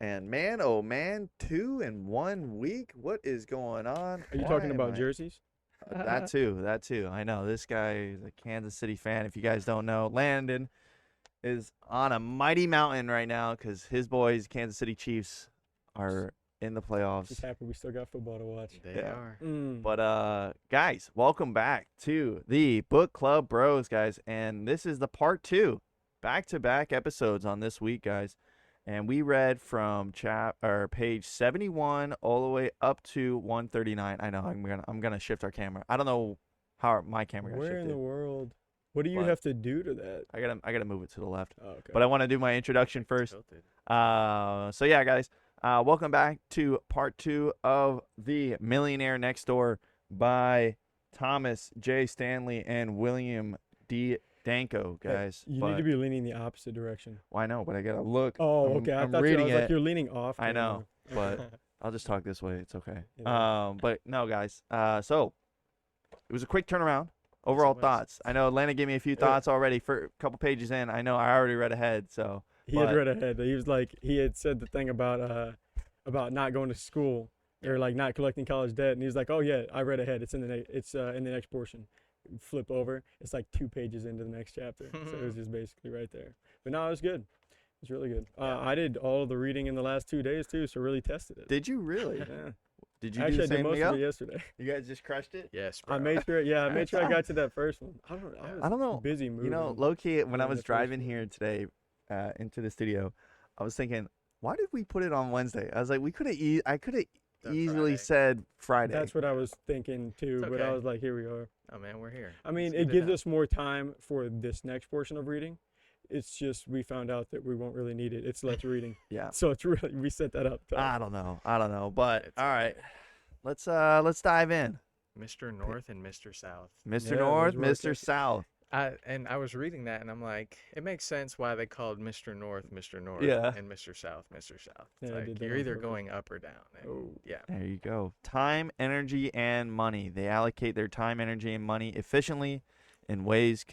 And man, oh man, 2 in 1 week. What is going on? Are you Why talking am about I- jerseys? That too. That too. I know this guy is a Kansas City fan. If you guys don't know, Landon is on a mighty mountain right now because his boys, Kansas City Chiefs, are in the Just playoffs. happy we still got football to watch. They Yeah. are. But guys, welcome back to the Book Club Bros, guys, and this is the part 2, back-to-back episodes on this week, guys. And we read from page 71 all the way up to 139. I know I'm gonna shift our camera. I don't know how my camera got Where shifted. in the world? What do you But- have to do to that? I gotta move it to the left. Oh, okay. But I want to do my introduction first. Tilted. So yeah, guys, welcome back to part 2 of the Millionaire Next Door by Thomas J. Stanley and William D. Danko, guys. You But- need to be leaning the opposite direction. Well, I know, but I gotta look. Oh, I'm- okay. I I'm thought reading I was like it. you're leaning off. I know, camera. but I'll just talk this way. It's okay. Yeah. But no, guys. So it was a quick turnaround. Overall was. thoughts. I know Atlanta gave me a few thoughts already for a couple pages in. I know I already read ahead. So He had but- read ahead. He was like, he had said the thing about not going to school or like not collecting college debt, and he was like, oh yeah, I read ahead. It's in the next portion. Flip over. It's like 2 pages into the next chapter. So it was just basically right there. But no, it was good. It was really good. I did all of the reading in the last 2 days too, so really tested it. Did you really? Yeah. Did you Actually, do I the did same, most Miguel? of it yesterday. You guys just crushed it. Yes, bro. I made sure. Yeah, I made That's sure I awesome. got to that first one. I don't know. Busy moving. You know, low key, when I during was the first driving one. here today into the studio, I was thinking, why did we put it on Wednesday? I was like, I could have Done easily Friday. said Friday. That's what I was thinking too. It's But I okay. was like, here we are. Oh man, we're here. I mean, Let's it get gives done. us more time for this next portion of reading. It's just we found out that we won't really need it. It's less reading. Yeah. So it's really we set that up. I don't know. But It's all right, okay. let's dive in. Mr. North and Mr. South. Mr. Yeah, North, those were Mr. okay. South. I was reading that and I'm like, it makes sense why they called Mr. North Mr. North Yeah. and Mr. South Mr. South. It's Yeah, I did like that you're on either purpose. going up or down. And Oh. yeah. There you go. Time, energy, and money. They allocate their time, energy, and money efficiently in ways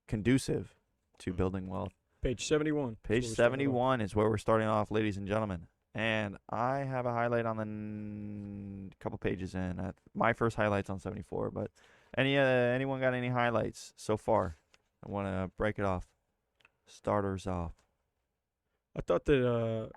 conducive to building wealth. Page 71. Page 71 is where we're starting off, ladies and gentlemen. And I have a highlight on the couple pages in. My first highlight's on 74, but anyone got any highlights so far? I want to break it off. Starters off. I thought that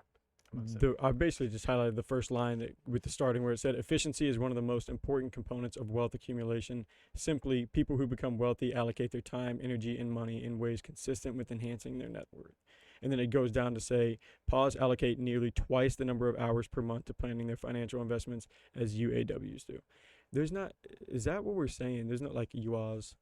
Come on, Sam. I basically just highlighted the first line with the starting where it said efficiency is one of the most important components of wealth accumulation. Simply, people who become wealthy allocate their time, energy, and money in ways consistent with enhancing their net worth. And then it goes down to say, pause allocate nearly twice the number of hours per month to planning their financial investments as UAWs do. Is that what we're saying? There's not like UAs.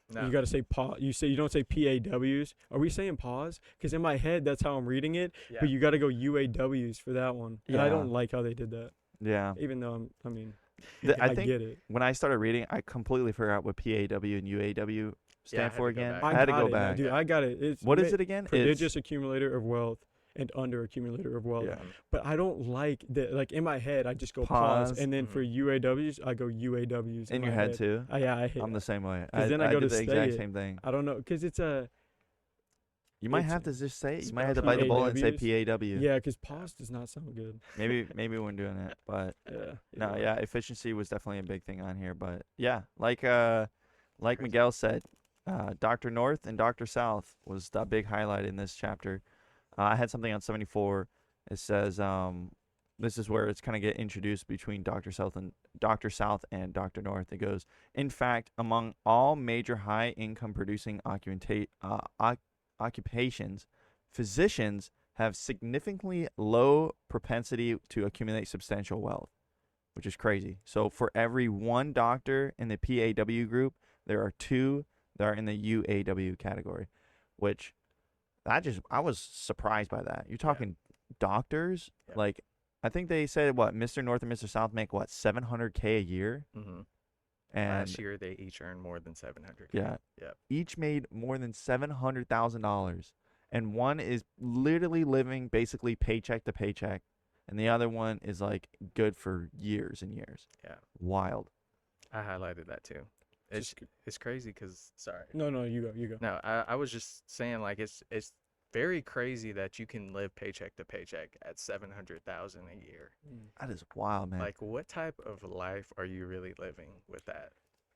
No. You got to say pause. You don't say PAWs. Are we saying pause? Because in my head, that's how I'm reading it. yeah. But you got to go UAWs for that one. And I Yeah. don't like how they did that. Yeah. Even though I I I think get it. when I started reading, I completely forgot what PAW and UAW stand I had for to go again. back. I had to got go it, back. dude. I got it. It's What is it again? Prodigious accumulator of wealth and under accumulator of wealth. Yeah. But I don't like that. Like in my head, I just go pause, Pause. and then Mhm. for UAWs, I go UAWs. In your my head too. Yeah, I hate. I'm the same way. 'Cause then I go did to the say exact it. same thing. I don't know, cause it's a You might It's- have to just say it. You it's might have to bite the bullet and say PAWs. PAW. yeah, cause pause does not sound good. Maybe when doing it, but Yeah. no, either way. yeah, efficiency was definitely a big thing on here. But yeah, like Crazy. Miguel said, Dr. North and Dr. South was the big highlight in this chapter. I had something on 74. It says this is where it's kind of get introduced between Dr. South and Dr. North. It goes, in fact, among all major high income producing occupations, physicians have significantly low propensity to accumulate substantial wealth, which is crazy. So for every one doctor in the PAW group, there are 2 that are in the UAW category, which I was surprised by that. You're talking doctors, Yeah. like I think they said what Mr. North and Mr. South make what $700K a year, Mm-hmm. and Last year they each earned more than 700. yeah, Yep. each made more than $700,000, and one is literally living basically paycheck to paycheck, and the other one is like good for years and years. Yeah. Wild. I highlighted that too. It's crazy because sorry. No, you go. No, I was just saying like it's very crazy that you can live paycheck to paycheck at 700,000 a year. That is wild, man. Like, what type of life are you really living with that?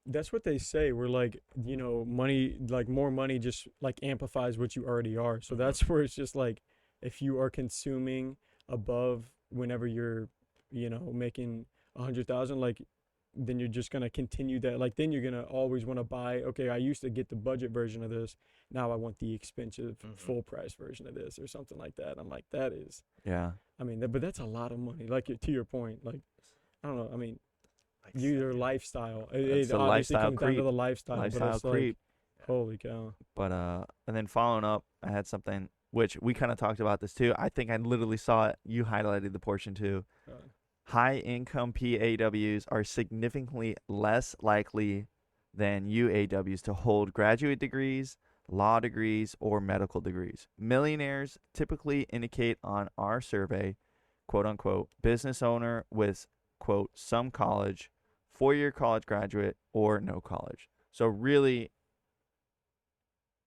That's what they say. We're like, money, like more money just like amplifies what you already are. So Mhm. that's where it's just like, if you are consuming above whenever you're, making 100,000, like, then you're just gonna continue that. Like, then you're gonna always want to buy. Okay, I used to get the budget version of this. Now I want the expensive Mhm. full price version of this or something like that. I'm like, that is. Yeah. I mean, but that's a lot of money. Like to your point, like I don't know. I mean, Like, your lifestyle. That's It the obviously lifestyle comes down to creep. the lifestyle, but Lifestyle it's creep. like, holy cow. But and then following up, I had something which we kind of talked about this too. I think I literally saw it. You highlighted the portion too. Uh, High income PAWs are significantly less likely than UAWs to hold graduate degrees, law degrees, or medical degrees. Millionaires typically indicate on our survey, quote unquote, business owner with, quote, some college, 4-year college graduate, or no college. So really,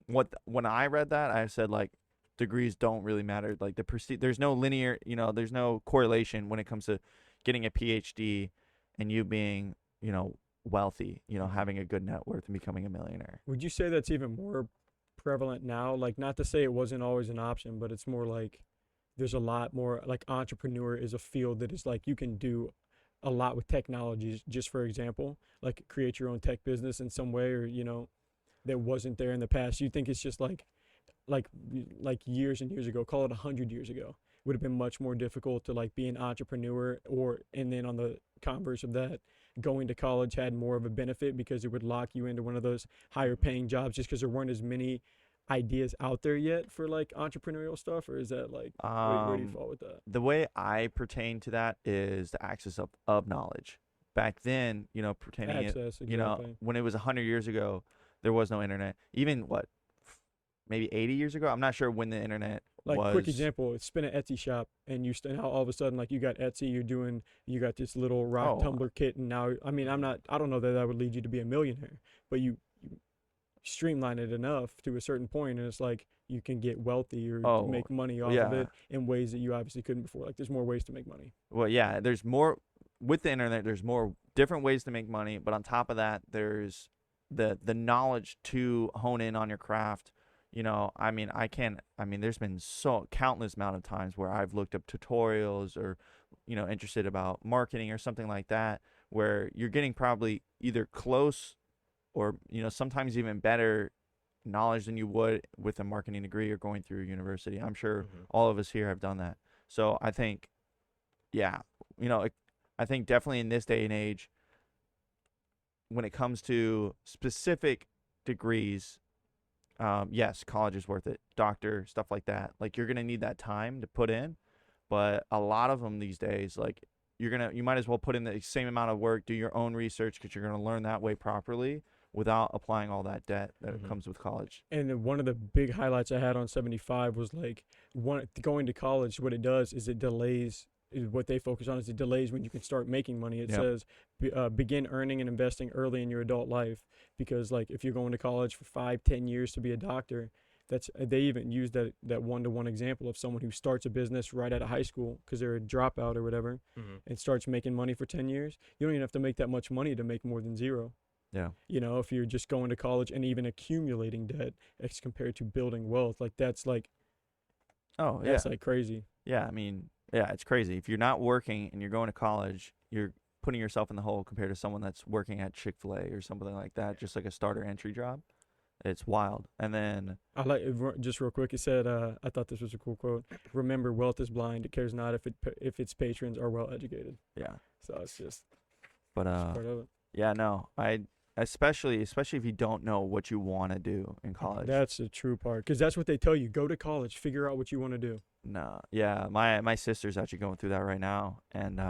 when I read that, I said like degrees don't really matter. Like there's no linear, there's no correlation when it comes to getting a PhD and you being, wealthy, having a good net worth and becoming a millionaire. would you say that's even more prevalent now? Like, not to say it wasn't always an option, but it's more like there's a lot more. Like, entrepreneur is a field that is like you can do a lot with technologies. Just for example, like create your own tech business in some way, or that wasn't there in the past. You think it's just like years and years ago, call it 100 years ago, would have been much more difficult to like be an entrepreneur, and then on the converse of that, going to college had more of a benefit because it would lock you into one of those higher paying jobs just because there weren't as many ideas out there yet for like entrepreneurial stuff? Or is that like, where do you fall with that? The way I pertain to that is the access of knowledge. Back then, pertaining Access, it, exactly. when it was 100 years ago, there was no internet. Even maybe 80 years ago. I'm not sure when the internet Like, was. quick example, spin an Etsy shop, and now all of a sudden, like, you got Etsy, you got this little rock Oh. tumbler kit, and now, I mean, I don't know that would lead you to be a millionaire, but you streamline it enough to a certain point, and it's like you can get wealthy or Oh, make money off of yeah. it in ways that you obviously couldn't before. Like, there's more ways to make money. Well, yeah, there's more with the internet. There's more different ways to make money, but on top of that, there's the knowledge to hone in on your craft. I mean, there's been so countless amount of times where I've looked up tutorials or, interested about marketing or something like that, where you're getting probably either close or, sometimes even better knowledge than you would with a marketing degree or going through university. I'm sure all of us here have done that. So I think, yeah, I think definitely in this day and age, when it comes to specific degrees, yes, college is worth it. Doctor, stuff like that. Like, you're gonna need that time to put in, but a lot of them these days, like, you might as well put in the same amount of work, do your own research, because you're gonna learn that way properly without applying all that debt that comes with college. And then one of the big highlights I had on 75 was like, going to college. What it does is it delays. What they focus on is it delays when you can start making money. It Yep. says begin earning and investing early in your adult life, because like if you're going to college for 5-10 years to be a doctor, they even use that 1-to-1 example of someone who starts a business right out of high school because they're a dropout or whatever, and starts making money for 10 years. You don't even have to make that much money to make more than zero. Yeah. If you're just going to college and even accumulating debt as compared to building wealth, like that's like, Oh, yeah. that's like crazy. Yeah, I mean, yeah, it's crazy. If you're not working and you're going to college, you're putting yourself in the hole compared to someone that's working at Chick-fil-A or something like that, just like a starter entry job. It's wild. And then, I like just real quick. It said, I thought this was a cool quote. Remember, wealth is blind. It cares not if its patrons are well educated. yeah, So it's just but part of it. yeah, no, especially if you don't know what you want to do in college. That's the true part, because that's what they tell you. Go to college, figure out what you want to do. No, yeah, my sister's actually going through that right now, and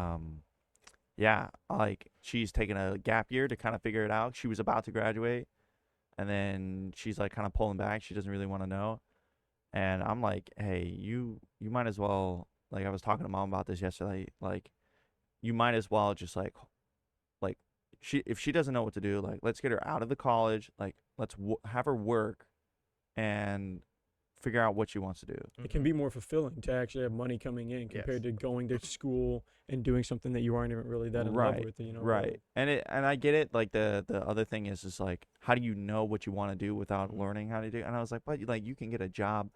yeah, like, she's taking a gap year to kind of figure it out. She was about to graduate, and then she's like kind of pulling back. She doesn't really want to know, and I'm like, hey, you might as well, like, I was talking to mom about this yesterday, like, you might as well just like if she doesn't know what to do, like, let's get her out of the college, like, let's have her work and figure out what she wants to do. It can be more fulfilling to actually have money coming in compared to going to school and doing something that you aren't even really that in love with, Right. And I get it. Like the other thing is like, how do you know what you want to do without learning how to do? And I was like, but like you can get a job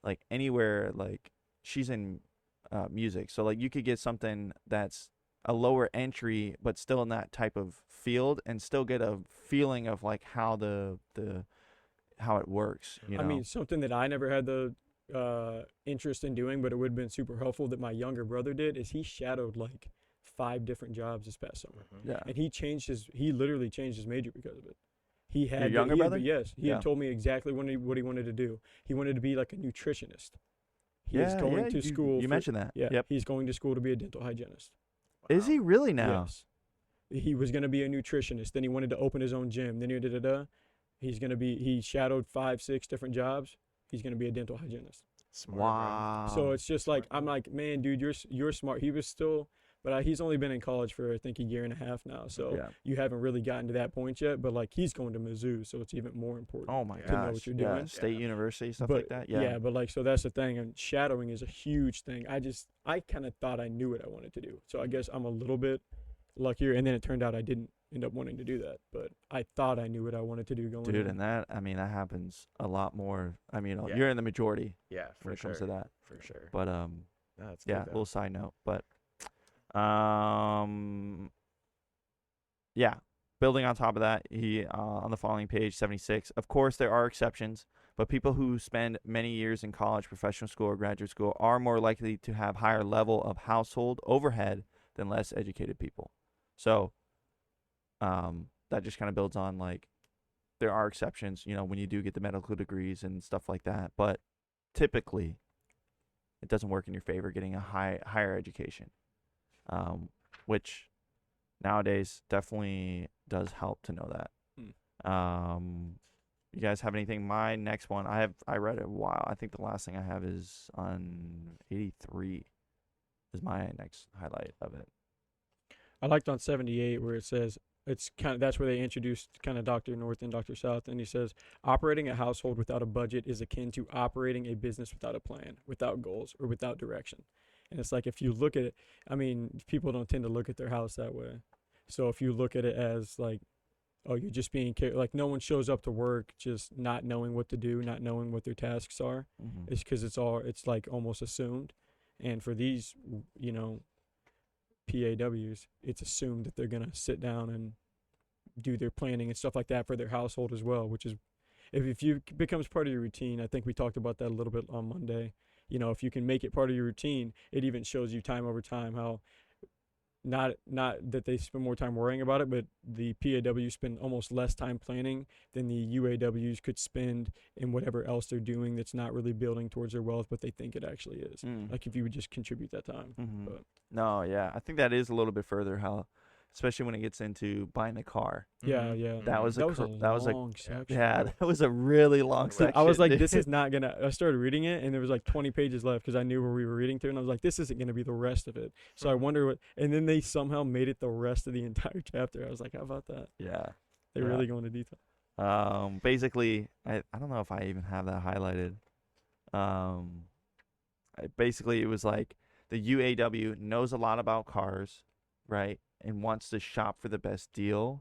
like anywhere. Like she's in music, so like you could get something that's a lower entry, but still in that type of field, and still get a feeling of like how how it works. You know? I mean, something that I never had the interest in doing, but it would have been super helpful that my younger brother did, is he shadowed like 5 different jobs this past summer. Yeah. And he literally changed his major because of it. He had Your younger brother? Yes, he had told me exactly what he wanted to do. He wanted to be like a nutritionist. He's going to school. You mentioned that. Yeah. Yep. He's going to school to be a dental hygienist. Wow. Is he really now? Yes. He was going to be a nutritionist. Then he wanted to open his own gym. Then he shadowed 5, 6 different jobs. He's going to be a dental hygienist. Smart, wow. bro. So it's just like, I'm like, man, dude, you're smart. He was still, but he's only been in college for, I think, a year and a half now. So you haven't really gotten to that point yet, but like he's going to Mizzou. So it's even more important to know what you're doing. State university, stuff but, like that. Yeah. But like, so that's the thing. And shadowing is a huge thing. I kind of thought I knew what I wanted to do. So I guess I'm a little bit luckier. And then it turned out I didn't end up wanting to do that, but I thought I knew what I wanted to do going Dude, in. and that happens a lot more. I mean, you're in the majority for when it comes to that. For sure. But No, that's good, a though. little side note, but building on top of that, he on the following page 76, of course there are exceptions, but people who spend many years in college, professional school, or graduate school are more likely to have higher level of household overhead than less educated people. So that just kind of builds on, like, there are exceptions, when you do get the medical degrees and stuff like that, but typically it doesn't work in your favor getting a higher education, which nowadays definitely does help to know that. You guys have anything? My next one, I read it a while. I think the last thing I have is on 83 is my next highlight of it. I liked on 78 where it says, that's where they introduced kind of Dr. North and Dr. South, and he says, operating a household without a budget is akin to operating a business without a plan, without goals, or without direction. And it's like, if you look at it, I mean, people don't tend to look at their house that way. So if you look at it as like, oh, you're just being like, no one shows up to work just not knowing what to do, not knowing what their tasks are. It's because it's like almost assumed. And for these, PAWs, it's assumed that they're going to sit down and do their planning and stuff like that for their household as well, which is, if you becomes part of your routine, I think we talked about that a little bit on Monday. If you can make it part of your routine, it even shows you time over time how not that they spend more time worrying about it, but the PAWs spend almost less time planning than the UAWs could spend in whatever else they're doing that's not really building towards their wealth, but they think it actually is. Like if you would just contribute that time. But. No, yeah. I think that is a little bit further how, especially when it gets into buying a car. Yeah. That was a long section. Yeah, that was a really long section. I was like, this is not gonna. I started reading it, and there was like 20 pages left because I knew where we were reading through, and I was like, this isn't gonna be the rest of it. So I wonder what. And then they somehow made it the rest of the entire chapter. I was like, how about that? Yeah. They really go into detail. Basically, I don't know if I even have that highlighted. Basically, it was like the UAW knows a lot about cars, right? And wants to shop for the best deal.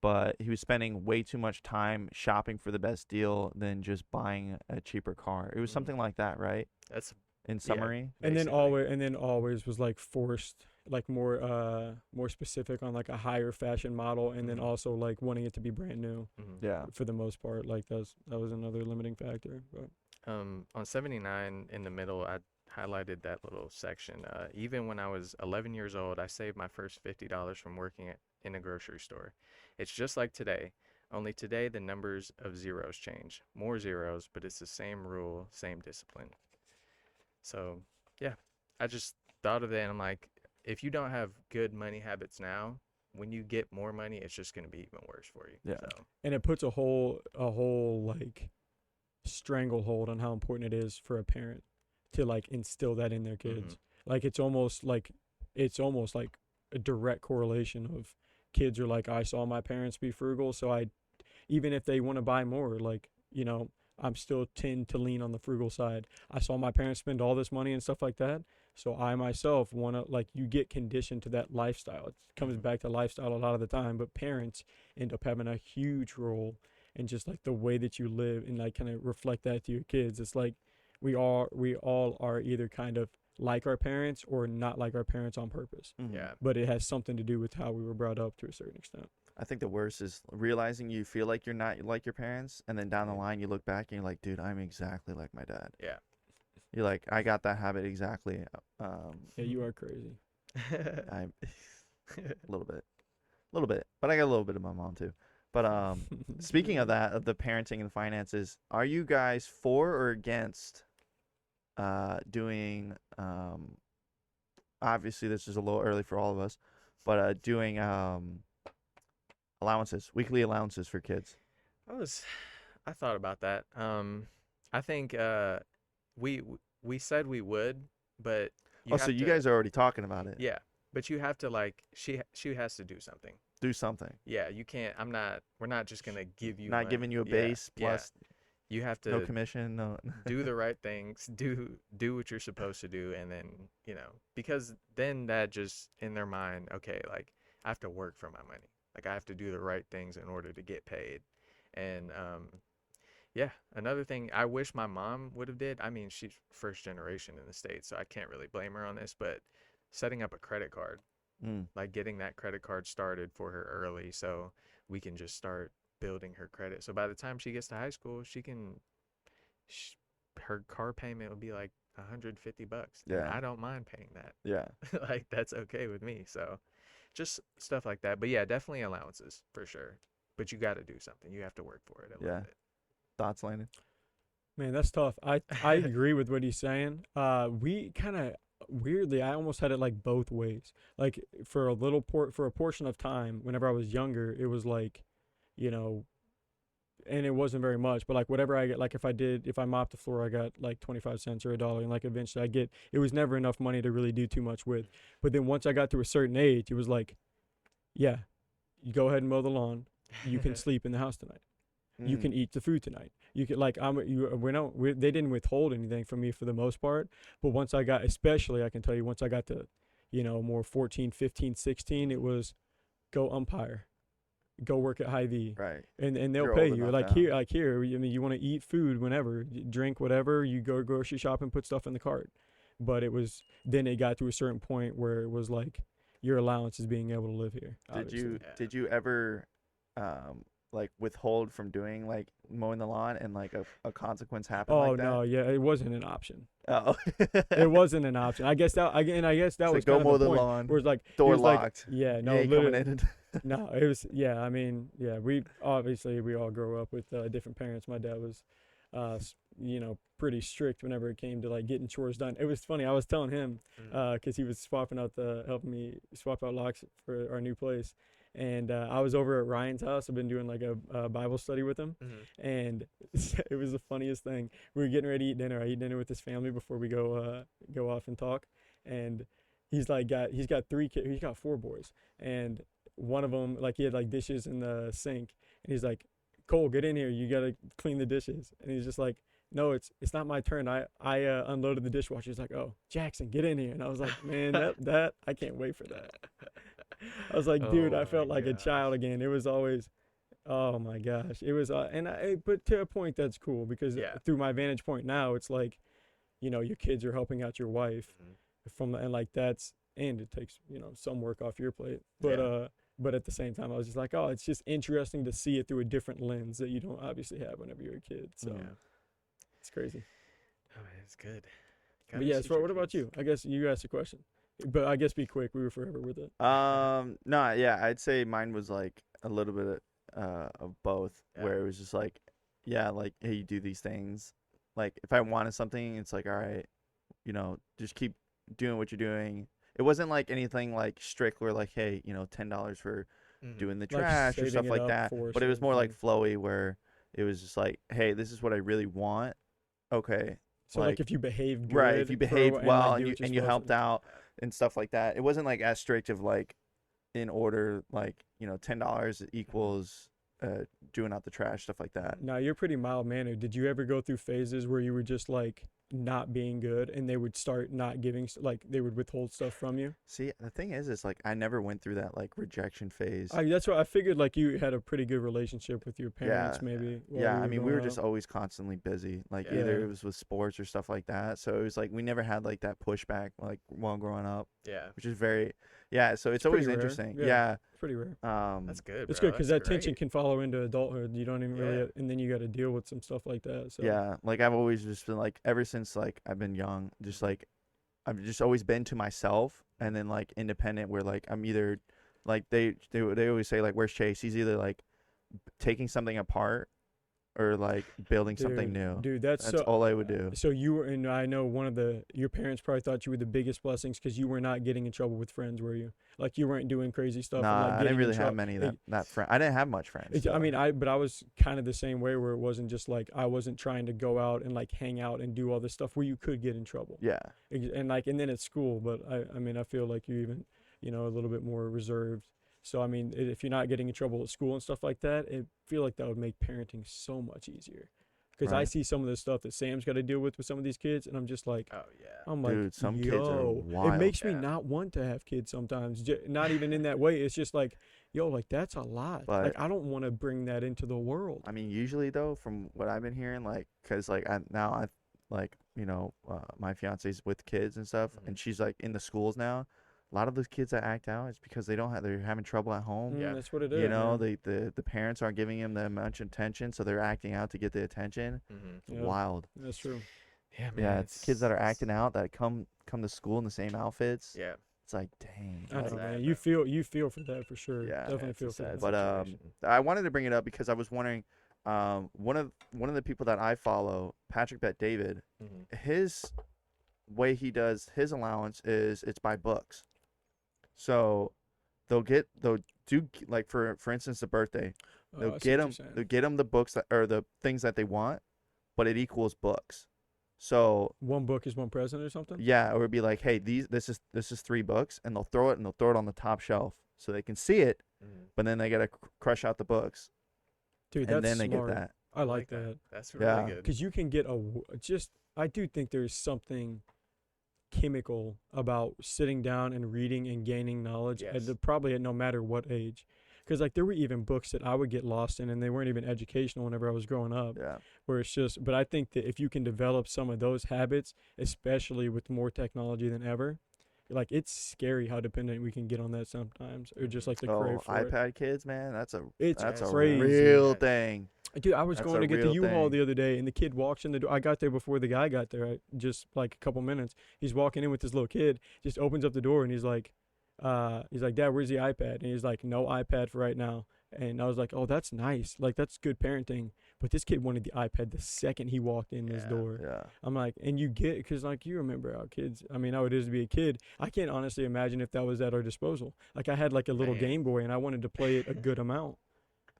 But he was spending way too much time shopping for the best deal than just buying a cheaper car. It was something like that, right? That's in summary. And then always was like forced, like more specific on like a higher fashion model, and then also like wanting it to be brand new. Yeah. For the most part, like that was another limiting factor. But on 79 in the middle, I highlighted that little section. Even when I was 11 years old, I saved my first $50 from working in a grocery store. It's just like today, only today the numbers of zeros change. More zeros, but it's the same rule, same discipline. So, yeah, I just thought of that, and I'm like, if you don't have good money habits now, when you get more money, it's just going to be even worse for you. Yeah. So. And it puts a whole like stranglehold on how important it is for a parent to like instill that in their kids. Like it's almost like a direct correlation of kids are like, I saw my parents be frugal, so even if they want to buy more, like, I'm still tend to lean on the frugal side. I saw my parents spend all this money and stuff like that. So I myself want to, like, you get conditioned to that lifestyle. It comes back to lifestyle a lot of the time, but parents end up having a huge role in just like the way that you live, and like kind of reflect that to your kids. It's like we all are either kind of like our parents or not like our parents on purpose. Mhm. Yeah. But it has something to do with how we were brought up to a certain extent. I think the worst is realizing you feel like you're not like your parents, and then down the line you look back and you're like, dude, I'm exactly like my dad. Yeah. You're like, I got that habit exactly. Yeah, you are crazy. I'm a little bit, but I got a little bit of my mom too. But speaking of that, of the parenting and finances, are you guys for or against doing obviously this is a little early for all of us, but doing weekly allowances for kids? I thought about that. I think we said we would, but So you guys are already talking about it. yeah, but you have to, like, she has to do something. Do something. Yeah, you can't. We're not just gonna give you Not money. giving you a Yeah, base yeah. plus You have no to commission, no. do the right things, do what you're supposed to do, and then, because then that just, in their mind, okay, like, I have to work for my money. Like, I have to do the right things in order to get paid. And yeah, another thing I wish my mom would have did. I mean, she's first generation in the States, so I can't really blame her on this, but setting up a credit card, like getting that credit card started for her early, so we can just start building her credit. So by the time she gets to high school, her car payment would be like $150. Yeah. And I don't mind paying that. Yeah. Like, that's okay with me. So just stuff like that. But yeah, definitely allowances for sure. But you got to do something. You have to work for it a little bit. Thoughts, Landon? Man, that's tough. I agree with what he's saying. We kind of weirdly, I almost had it like both ways. Like for a portion of time, whenever I was younger, it was like, and it wasn't very much, but like whatever I get, like if I mopped the floor, I got like 25 cents or $1, and like eventually it was never enough money to really do too much with. But then once I got to a certain age, it was like, yeah, you go ahead and mow the lawn. You can sleep in the house tonight. You can eat the food tonight. You can, like, they didn't withhold anything from me for the most part. But once I got, especially I can tell you, once I got to, more 14, 15, 16, it was go umpire, go work at Hy-Vee. Right. And they'll You're pay old you. enough Like here, I mean, you want to eat food whenever, drink whatever, you go grocery shop and put stuff in the cart. But then it got to a certain point where it was like, your allowance is being able to live here. Did you ever like withhold from doing like mowing the lawn and like a consequence happened like that? No, yeah, it wasn't an option. Oh. It wasn't an option. I guess that was go kind mow of the the point, lawn. where it's like Door it was locked. Like, yeah, no, You ain't coming literally. in. No, it was, yeah, I mean, yeah, we all grow up with different parents. My dad was, pretty strict whenever it came to like getting chores done. It was funny. I was telling him, cause he was helping me swap out locks for our new place. And I was over at Ryan's house. I've been doing like a Bible study with him. And it was the funniest thing. We were getting ready to eat dinner. I eat dinner with his family before we go off and talk. And he's got 3 kids. He's got 4 boys. And one of them, like, he had like dishes in the sink. And he's like, Cole, get in here. You got to clean the dishes. And he's just like, no, it's not my turn. I unloaded the dishwasher. He's like, oh, Jackson, get in here. And I was like, man, that I can't wait for that. I was like, dude, I felt like a child again. It was always, oh my gosh. It was, but to a point that's cool, because through my vantage point now, it's like, your kids are helping out your wife and it takes, some work off your plate. But at the same time, I was just like, oh, it's just interesting to see it through a different lens that you don't obviously have whenever you're a kid. So it's crazy. Oh, it's good. But yeah, so what about you? I guess you asked a question. But I guess be quick. We were forever with it. No, yeah, I'd say mine was like a little bit of both, where it was just like, like, hey, you do these things. Like, if I wanted something, it's like, all right, just keep doing what you're doing. It wasn't like anything like strict where like, hey, $10 for doing the trash or stuff like that. But it was more like flowy, where it was just like, hey, this is what I really want. Okay. So like if you behaved good, right, if you behaved well and you helped out and stuff like that, it wasn't like as strict of like in order, like $10 equals doing out the trash, stuff like that. Now you're pretty mild mannered. Did you ever go through phases where you were just like not being good, and they would start not giving, like they would withhold stuff from you? See, the thing is like I never went through that like rejection phase. That's what I figured. Like you had a pretty good relationship with your parents, maybe. while Yeah, you I mean, we growing were just up. always constantly busy. Like Yeah. either it was with sports or stuff like that. So it was like we never had like that pushback like while growing up, Yeah. which is very so it's pretty always rare. interesting. Yeah. Yeah. It's pretty rare. That's good. It's bro. good because That's that tension great. can follow into adulthood. You don't even Yeah. really, and then you got to deal with some stuff like that. So Yeah, like I've always just been like ever since like I've been young, just like I've just always been to myself and then like independent where like I'm either like they always say like where's Chase? He's either like taking something apart or like building something new. Dude, that's That's so. all I would do. So you were, and I know your parents probably thought you were the biggest blessings because you were not getting in trouble with friends, were you? Like you weren't doing crazy stuff. and, Nah, like, I getting didn't in really have trouble. many Like, that friend. I didn't have much friends. I mean, so. but I was kind of the same way where it wasn't just like I wasn't trying to go out and like hang out and do all this stuff where you could get in trouble. Yeah. And like, and then at school, but I mean, I feel like you're even, a little bit more reserved. So, I mean, if you're not getting in trouble at school and stuff like that, I feel like that would make parenting so much easier. Because I Right. see some of the stuff that Sam's got to deal with some of these kids, and I'm just like, Oh yeah. I'm like, Dude, some kids are yo, wild. it makes me Yeah. not want to have kids sometimes. Not even in that way. It's just like, yo, like that's a lot. But- Like I don't want to bring that into the world. I mean, usually though, from what I've been hearing, like, cause like I like my fiance's with kids and stuff, Mhm. and she's like in the schools now. A lot of those kids that act out is because they're having trouble at home. Yeah. That's what it is. You know, man. the parents aren't giving them that much attention, so they're acting out to get the attention. Mm-hmm. It's Yeah. wild. That's true. Yeah, man. Yeah, it's kids that are acting out that come to school in the same outfits. Yeah. It's like, dang. I know, That's man. sad, You bro. feel for that for sure. Yeah, Definitely it's a feel for sad that. But situation. I wanted to bring it up because I was wondering, one of the people that I follow, Patrick Bet David, Mhm. his way he does his allowance is it's by books. So they'll do like for instance the birthday, I see what you're saying. they'll get them the books that or the things that they want, but it equals books. So One book is one present or something. yeah, or it'd be like, hey, this is 3 books, and they'll throw it on the top shelf so they can see it, Mhm. but then they gotta crush out the books, Dude, and that's then they smart. get that. I like that. That's Yeah. really good. Because you can get I do think there's something chemical about sitting down and reading and gaining knowledge Yes. probably at no matter what age. Because like there were even books that I would get lost in and they weren't even educational whenever I was growing up. Yeah. Where it's just, but I think that if you can develop some of those habits, especially with more technology than ever, like it's scary how dependent we can get on that sometimes, or just like the crave Oh, for it. iPad kids, man, that's a It's real crazy. Yeah. thing. Dude, I was That's going a to get the real U-Haul thing. the other day, and the kid walks in the door. I got there before the guy got there, just like a couple minutes. He's walking in with this little kid, just opens up the door, and he's like, Dad, where's the iPad? And he's like, no iPad for right now. And I was like, oh, that's nice. Like, that's good parenting. But this kid wanted the iPad the second he walked in this Yeah. door. Yeah. I'm like, and you get, because like you remember how kids, I mean, how it is to be a kid. I can't honestly imagine if that was at our disposal. Like, I had like a little Man. Game Boy, and I wanted to play it a good amount.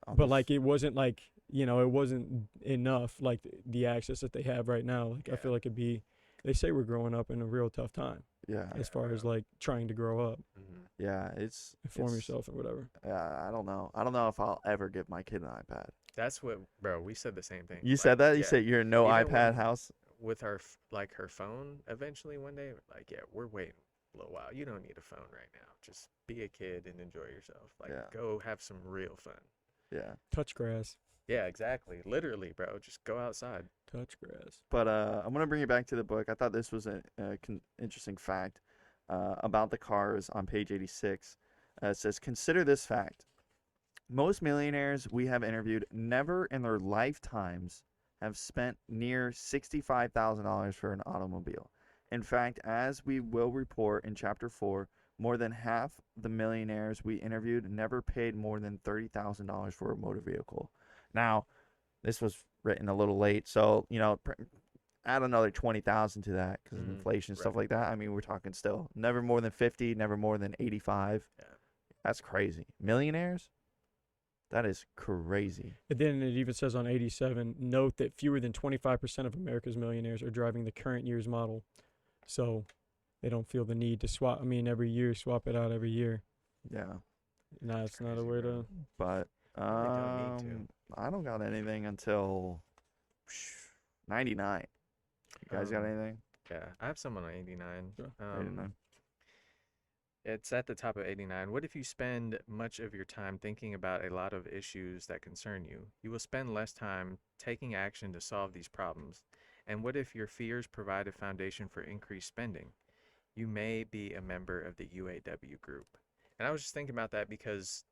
On But the like it wasn't like it wasn't enough like the access that they have right now. Like I Yeah. feel like they say we're growing up in a real tough time yeah. as far as bro. like trying to grow up, Mhm. Yeah, it's inform it's- yourself or whatever. Yeah, I don't know if I'll ever give my kid an iPad. That's what, bro. We said the same thing. You said that? You yeah. said you're a no Even iPad when- house? With her her phone eventually one day. Like, yeah, we're waiting a little while. You don't need a phone right now. Just be a kid and enjoy yourself. Like, Yeah. go have some real fun. Yeah. Touch grass, Yeah, exactly. Literally, bro. Just go outside. touch grass. But I'm gonna bring you back to the book. I thought this was an interesting fact about the cars on page 86. It says, "Consider this fact: most millionaires we have interviewed never in their lifetimes have spent near $65,000 for an automobile. In fact, as we will report in Chapter 4, more than half the millionaires we interviewed never paid more than $30,000 for a motor vehicle." Now, this was written a little late, so add another 20,000 to that because of Mhm, inflation, stuff right. like that. I mean, we're talking still never more than 50, never more than 85. Yeah. That's crazy. Millionaires? That is crazy. And then it even says on 87, note that fewer than 25% of America's millionaires are driving the current year's model, so they don't feel the need to swap. I mean, every year swap it out every year. Yeah, No, it's not a crazy, way bro. to. but Really don't need to. I don't got anything until 99. You guys got Um, anything? Yeah, I have some on 89. Sure. 89. It's at the top of 89. What if you spend much of your time thinking about a lot of issues that concern you? You will spend less time taking action to solve these problems. And what if your fears provide a foundation for increased spending? You may be a member of the UAW group. And I was just thinking about that because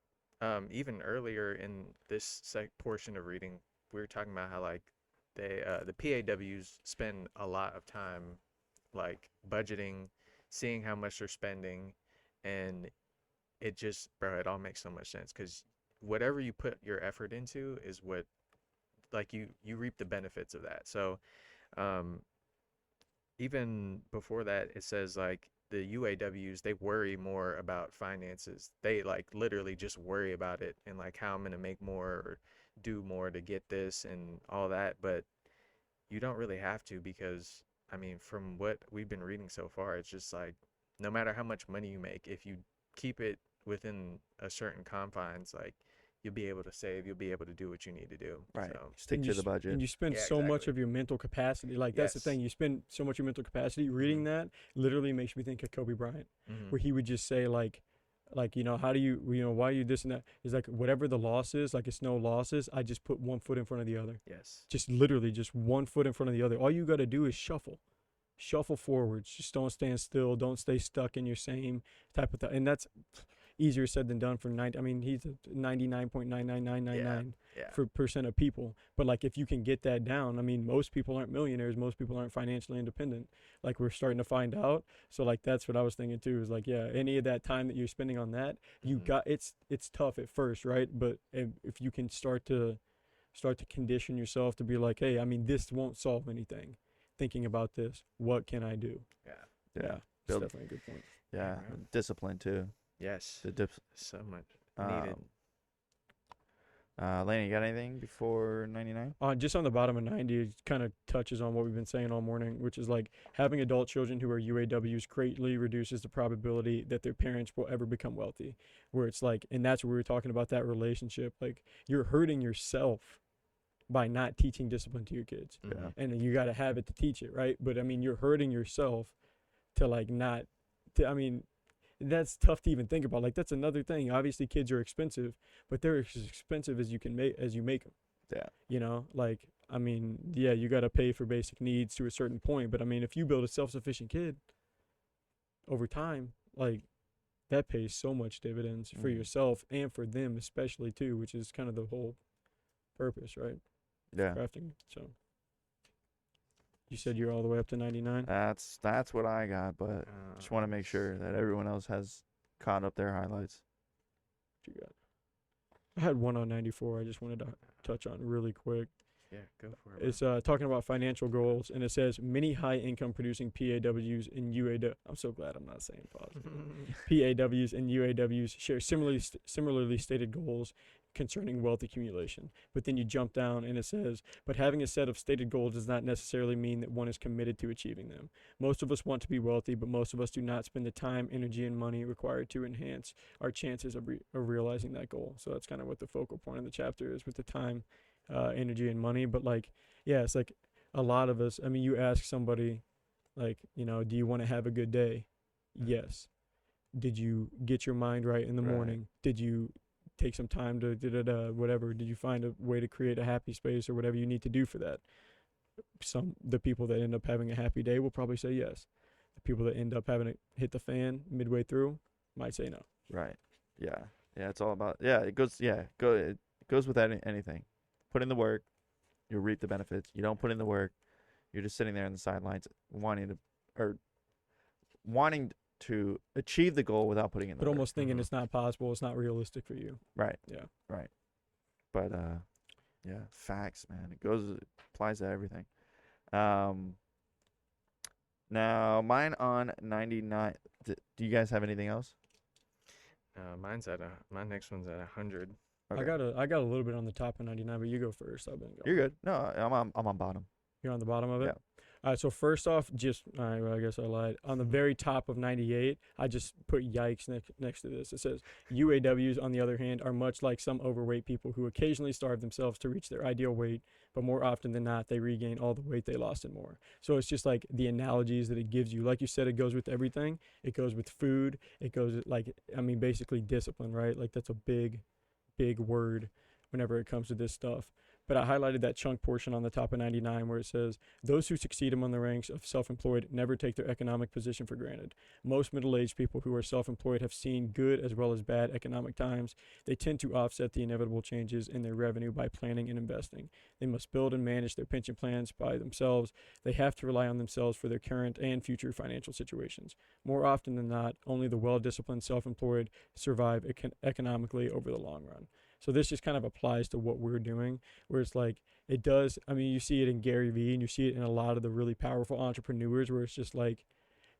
even earlier in this portion of reading, we were talking about how like the PAWs spend a lot of time like budgeting, seeing how much they're spending, and it just, bro, it all makes so much sense because whatever you put your effort into is what, like, you reap the benefits of that. So um even before that, it says like the UAWs, they worry more about finances. They like literally just worry about it and like how I'm gonna make more or do more to get this and all that. But you don't really have to because I mean, from what we've been reading so far, it's just like no matter how much money you make, if you keep it within a certain confines, like you'll be able to save, you'll be able to do what you need to do. Right. So, Stick And to you the s- budget. And you spend Yeah, so much exactly. of your mental capacity. Like that's the Yes. thing. You spend so much of your mental capacity reading that. Literally makes me think of Kobe Bryant, mhm. where he would just say like how do you why are you this and that? He's like whatever the loss is, like it's no losses. I just put one foot in front of the other. Yes. Just literally just one foot in front of the other. All you got to do is shuffle forwards. Just don't stand still. Don't stay stuck in your same type of thing. And that's easier said than done for 90. I mean, he's 99.99999 Yeah. for percent of people. But like, if you can get that down, I mean, most people aren't millionaires. Most people aren't financially independent. Like we're starting to find out. So like, that's what I was thinking too. Is like, yeah, any of that time that you're spending on that, you Mhm. got it's tough at first, right? But if you can start to condition yourself to be like, hey, I mean, this won't solve anything. Thinking about this, what can I do? Yeah. Yeah. It's Build- definitely a good point. Yeah. bro. Discipline too. Yes. The dips. So much needed. Laney, you got anything before 99? Just on the bottom of 90, it kind of touches on what we've been saying all morning, which is like having adult children who are UAWs greatly reduces the probability that their parents will ever become wealthy. Where it's like, and that's where we were talking about that relationship. Like you're hurting yourself by not teaching discipline to your kids. Mhm. And you got to have it to teach it, right? But I mean, you're hurting yourself to like not, I mean, that's tough to even think about. Like that's another thing. Obviously, kids are expensive, but they're as expensive as you make them. Yeah. You know, like I mean, yeah, you got to pay for basic needs to a certain point, but I mean, if you build a self-sufficient kid over time, like that pays so much dividends for Mhm. yourself and for them especially too, which is kind of the whole purpose, right? Yeah. Crafting. So you said you're all the way up to 99. That's what I got, but just want to make sure that everyone else has caught up their highlights. What you got? I had one on 94. I just wanted to touch on really quick. Yeah, go for it. It's talking about financial goals, and it says many high-income producing PAWs and UAW. I'm so glad I'm not saying positive. PAWs and UAWs share similarly stated goals concerning wealth accumulation. But then you jump down and it says, but having a set of stated goals does not necessarily mean that one is committed to achieving them. Most of us want to be wealthy, but most of us do not spend the time, energy, and money required to enhance our chances of realizing that goal. So that's kind of what the focal point of the chapter is with the time, energy, and money. But like, yeah, it's like a lot of us, I mean, you ask somebody, like, do you want to have a good day? Yes. Did you get your mind right in the Right. morning? Did you take some time to whatever? Did you find a way to create a happy space or whatever you need to do for that? The people that end up having a happy day will probably say yes. The people that end up having it hit the fan midway through might say no. Right. Yeah. Yeah. It's all about. Yeah. It goes. Yeah. It goes with anything. Put in the work, you'll reap the benefits. You don't put in the work, you're just sitting there on the sidelines wanting to achieve the goal without putting in the But work. almost thinking Mhm. it's not possible, it's not realistic for you. Right. Yeah. Right. But yeah, facts, man. It applies to everything. Now mine on 99. Do you guys have anything else? My next one's at 100. Okay. I got a little bit on the top of 99, but you go first. I've been going. You're good. No, I'm on bottom. You're on the bottom of it? Yeah. So first off, all right, well, I guess I lied. On the very top of 98, I just put yikes next to this. It says UAWs, on the other hand, are much like some overweight people who occasionally starve themselves to reach their ideal weight, but more often than not, they regain all the weight they lost and more. So it's just like the analogies that it gives you. Like you said, it goes with everything. It goes with food. It goes with, like, I mean, basically discipline, right? Like that's a big, big word whenever it comes to this stuff. But I highlighted that chunk portion on the top of 99 where it says, those who succeed among the ranks of self-employed never take their economic position for granted. Most middle-aged people who are self-employed have seen good as well as bad economic times. They tend to offset the inevitable changes in their revenue by planning and investing. They must build and manage their pension plans by themselves. They have to rely on themselves for their current and future financial situations. More often than not, only the well-disciplined self-employed survive economically over the long run. So this just kind of applies to what we're doing, where it's like, it does, I mean, you see it in Gary Vee and you see it in a lot of the really powerful entrepreneurs where it's just like,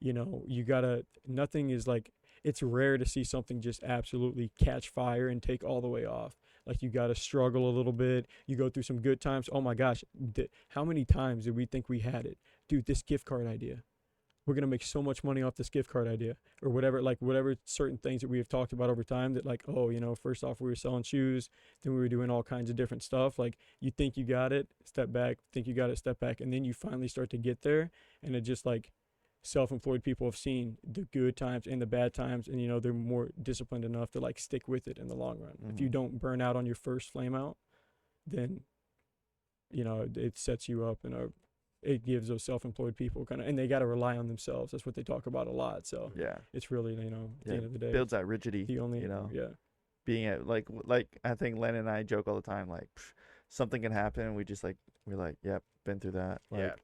you know, nothing is like, it's rare to see something just absolutely catch fire and take all the way off. Like you got to struggle a little bit. You go through some good times. Oh my gosh, how many times did we think we had it? Dude, this gift card idea. We're going to make so much money off this gift card idea or whatever, like whatever certain things that we have talked about over time that like, oh, you know, first off, we were selling shoes, then we were doing all kinds of different stuff. Like you think you got it, step back, think you got it, step back. And then you finally start to get there. And it just like self-employed people have seen the good times and the bad times. And, you know, they're more disciplined enough to like stick with it in the long run. Mm-hmm. If you don't burn out on your first flame out, then, you know, it sets you up in it gives those self-employed people kind of, and they got to rely on themselves. That's what they talk about a lot. So Yeah. it's really, you know, at the end of the day, Builds that rigidity. the only, you know, yeah, being at like I think Len and I joke all the time, like something can happen. And we're like, yep, been through that. Like,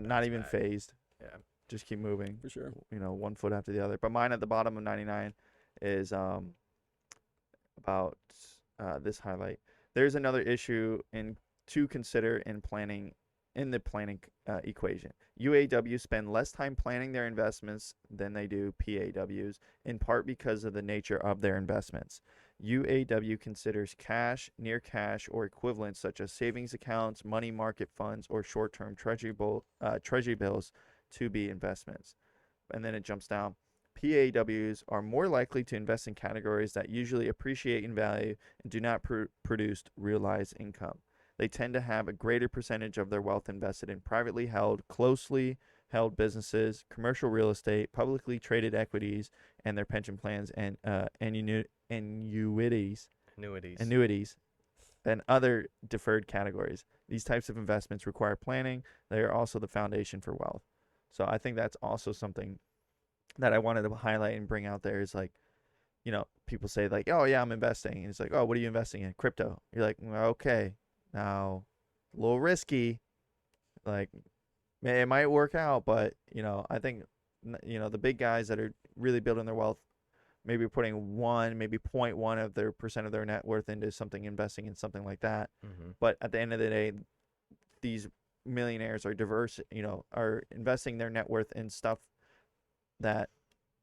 not even phased. Yeah. Just keep moving. for sure. You know, one foot after the other. But mine at the bottom of 99 is about this highlight. There's another issue to consider in the planning equation. UAWs spend less time planning their investments than they do PAWs, in part because of the nature of their investments. UAW considers cash, near cash, or equivalents such as savings accounts, money market funds, or short-term treasury bills to be investments. And then it jumps down. PAWs are more likely to invest in categories that usually appreciate in value and do not produce realized income. They tend to have a greater percentage of their wealth invested in privately held, closely held businesses, commercial real estate, publicly traded equities, and their pension plans and annuities, and other deferred categories. These types of investments require planning. They are also the foundation for wealth. So I think that's also something that I wanted to highlight and bring out there is like, you know, people say like, oh yeah, I'm investing. And it's like, oh, what are you investing in? Crypto. You're like, well, okay. Now, a little risky, like it might work out, but you know, I think, you know, the big guys that are really building their wealth, maybe putting maybe 0.1 of their percent of their net worth into something, investing in something like that. Mm-hmm. But at the end of the day, these millionaires are diverse, you know, are investing their net worth in stuff that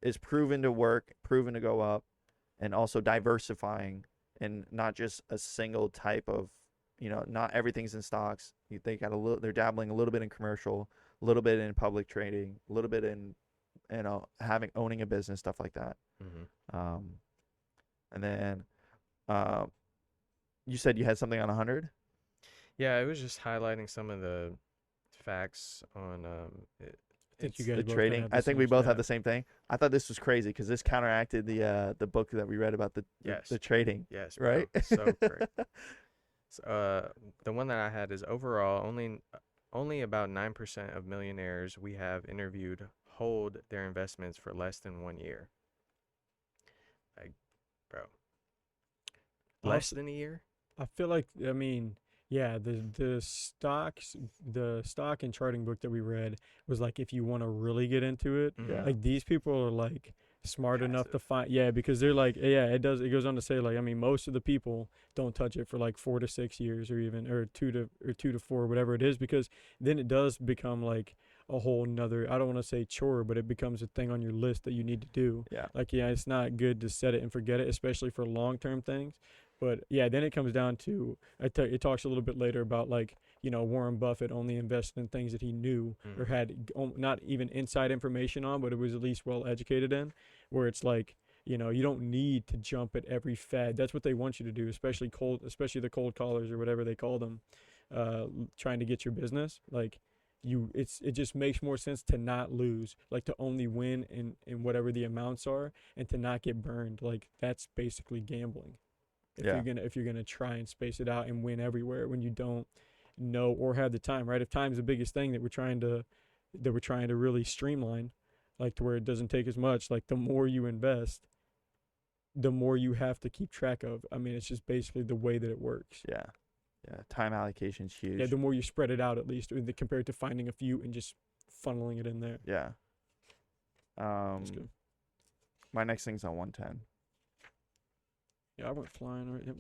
is proven to work, proven to go up, and also diversifying and not just a single type of, you know, not everything's in stocks. They're dabbling a little bit in commercial, a little bit in public trading, a little bit in, you know, owning a business, stuff like that. Mm-hmm. And then, you said you had something on 100? Yeah, it was just highlighting some of the facts on I think you The guys both trading. have the I think same we both have stat. the same thing. I thought this was crazy because this counteracted the book that we read about the trading. Yes, bro. Right? So great. So, the one that I had is overall only about 9% of millionaires we have interviewed hold their investments for less than 1 year. Like, bro, less than a year? I feel like, I mean, yeah, the stock and charting book that we read was like, if you want to really get into it, Mhm. like these people are like smart enough to Passive. find, yeah, because they're like, yeah, it goes on to say like, I mean, most of the people don't touch it for like 4 to 6 years or 2 to 4, whatever it is, because then it does become like a whole nother, I don't want to say chore, but it becomes a thing on your list that you need to do. Yeah. Like, yeah, it's not good to set it and forget it, especially for long-term things. But yeah, then it comes down to, it talks a little bit later about like Warren Buffett only invested in things that he knew or had not even inside information on, but it was at least well educated in, where it's like, you don't need to jump at every fad. That's what they want you to do, especially the cold callers or whatever they call them, trying to get your business. Like it just makes more sense to not lose, like to only win in whatever the amounts are, and to not get burned. Like that's basically gambling. If you're gonna try and space it out and win everywhere when you don't know or have the time, right? If time's the biggest thing that we're trying to really streamline, like to where it doesn't take as much, like the more you invest, the more you have to keep track of. I mean, it's just basically the way that it works. Yeah. Yeah. Time allocation's huge. Yeah, the more you spread it out, at least, compared to finding a few and just funneling it in there. Yeah. That's good. My next thing's on 110. Yeah, I went flying right. Yep.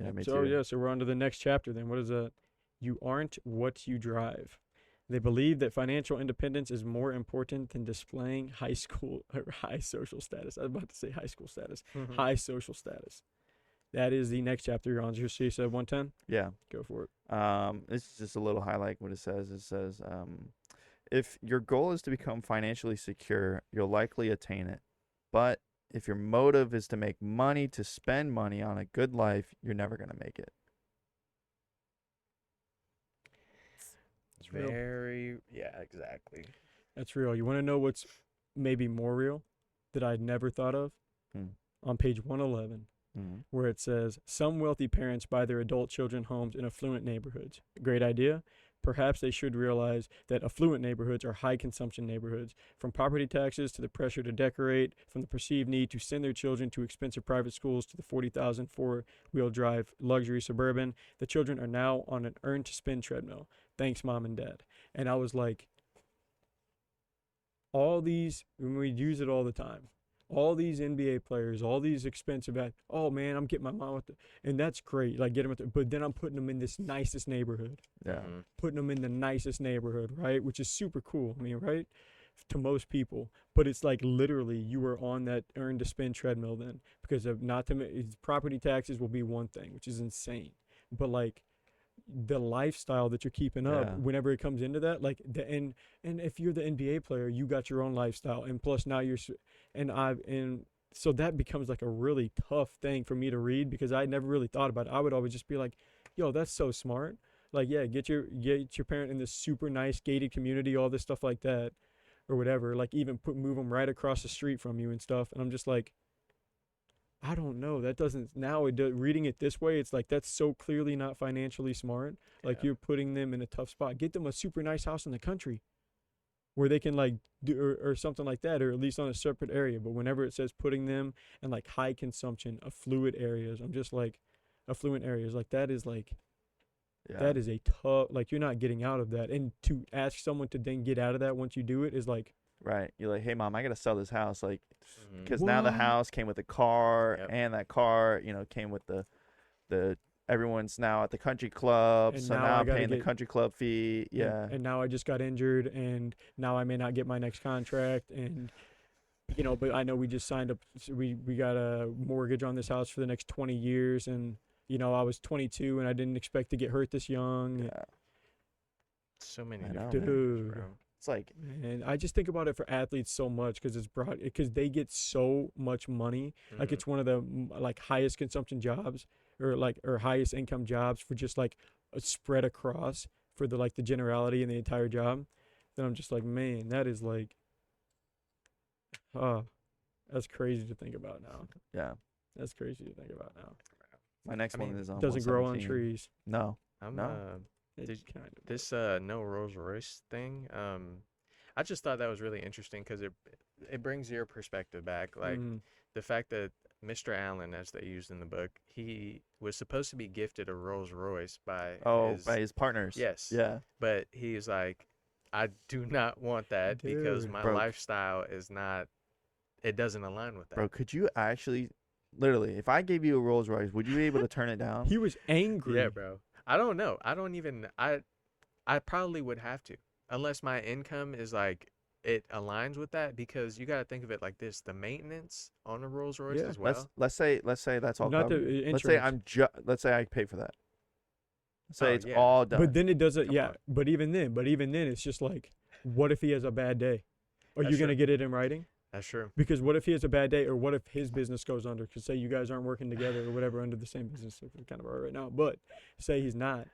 Yeah, me So too. so we're on to the next chapter then. What is that? You aren't what you drive. They believe that financial independence is more important than displaying high social status. I was about to say high school status. High social status. That is the next chapter you're on. So you said 110? Yeah. Go for it. This is just a little highlight what it says. It says, if your goal is to become financially secure, you'll likely attain it. But if your motive is to make money, to spend money on a good life, you're never going to make it. It's real. Yeah, exactly. That's real. You want to know what's maybe more real that I'd never thought of? On page 111. Where it says, some wealthy parents buy their adult children homes in affluent neighborhoods. Great idea. Perhaps they should realize that affluent neighborhoods are high consumption neighborhoods. From property taxes to the pressure to decorate, from the perceived need to send their children to expensive private schools to the 40,000 four-wheel drive luxury suburban, the children are now on an earn to spend treadmill. Thanks, Mom and Dad. And I was like, when we use it all the time, all these NBA players, all these expensive, oh man, I'm getting my mom with and that's great. Like get them, but then I'm putting them in this nicest neighborhood. Yeah. Putting them in the nicest neighborhood, right? Which is super cool. I mean, right? To most people, but it's like literally you were on that earn to spend treadmill then, because of property taxes will be one thing, which is insane. But like the lifestyle that you're keeping up whenever it comes into that, like and if you're the NBA player, you got your own lifestyle, and plus now so that becomes like a really tough thing for me to read, because I never really thought about it. I would always just be like, yo, that's so smart. Like, yeah, get your parent in this super nice gated community, all this stuff like that, or whatever. Like even move them right across the street from you and stuff. And I'm just like, I don't know. That doesn't, reading it this way, it's like, that's so clearly not financially smart. Like you're putting them in a tough spot. Get them a super nice house in the country where they can like do, or something like that, or at least on a separate area. But whenever it says putting them in like high consumption, affluent areas, I'm just like, affluent areas, like that is like, that is a tough, like you're not getting out of that. And to ask someone to then get out of that once you do it is like, right. You're like, hey, Mom, I got to sell this house. Like, because now the house came with a car, and that car, came with the everyone's now at the country club. And so now I'm paying the country club fee. Yeah. And now I just got injured, and now I may not get my next contract. And, but I know we just signed up. So we got a mortgage on this house for the next 20 years. And, I was 22 and I didn't expect to get hurt this young. Yeah. So many different things, bro. It's like, and I just think about it for athletes so much because they get so much money. Like it's one of the like highest consumption jobs or highest income jobs for just like a spread across for the like the generality in the entire job. Then I'm just like, man, that is like, that's crazy to think about now. Yeah. That's crazy to think about now. My next one is on doesn't grow on trees. No. This no Rolls Royce thing. I just thought that was really interesting because it brings your perspective back. Like the fact that Mr. Allen, as they used in the book, he was supposed to be gifted a Rolls Royce by his partners. Yes. Yeah. But he's like, I do not want that because my lifestyle is not. It doesn't align with that. Bro, could you actually, literally, if I gave you a Rolls Royce, would you be able to turn it down? He was angry. Yeah, bro. I don't know. I probably would have to, unless my income is like, it aligns with that, because you got to think of it like this: the maintenance on a Rolls Royce as well. Let's say that's all Not covered. the Let's say let's say I pay for that. Say Oh, it's yeah. all done. But then it doesn't. Come Yeah. on. But even then, it's just like, what if he has a bad day? Are That's you gonna true. get it in writing? That's true. Because what if he has a bad day, or what if his business goes under? Because say you guys aren't working together or whatever under the same business, if we kind of are right now. But say he's not,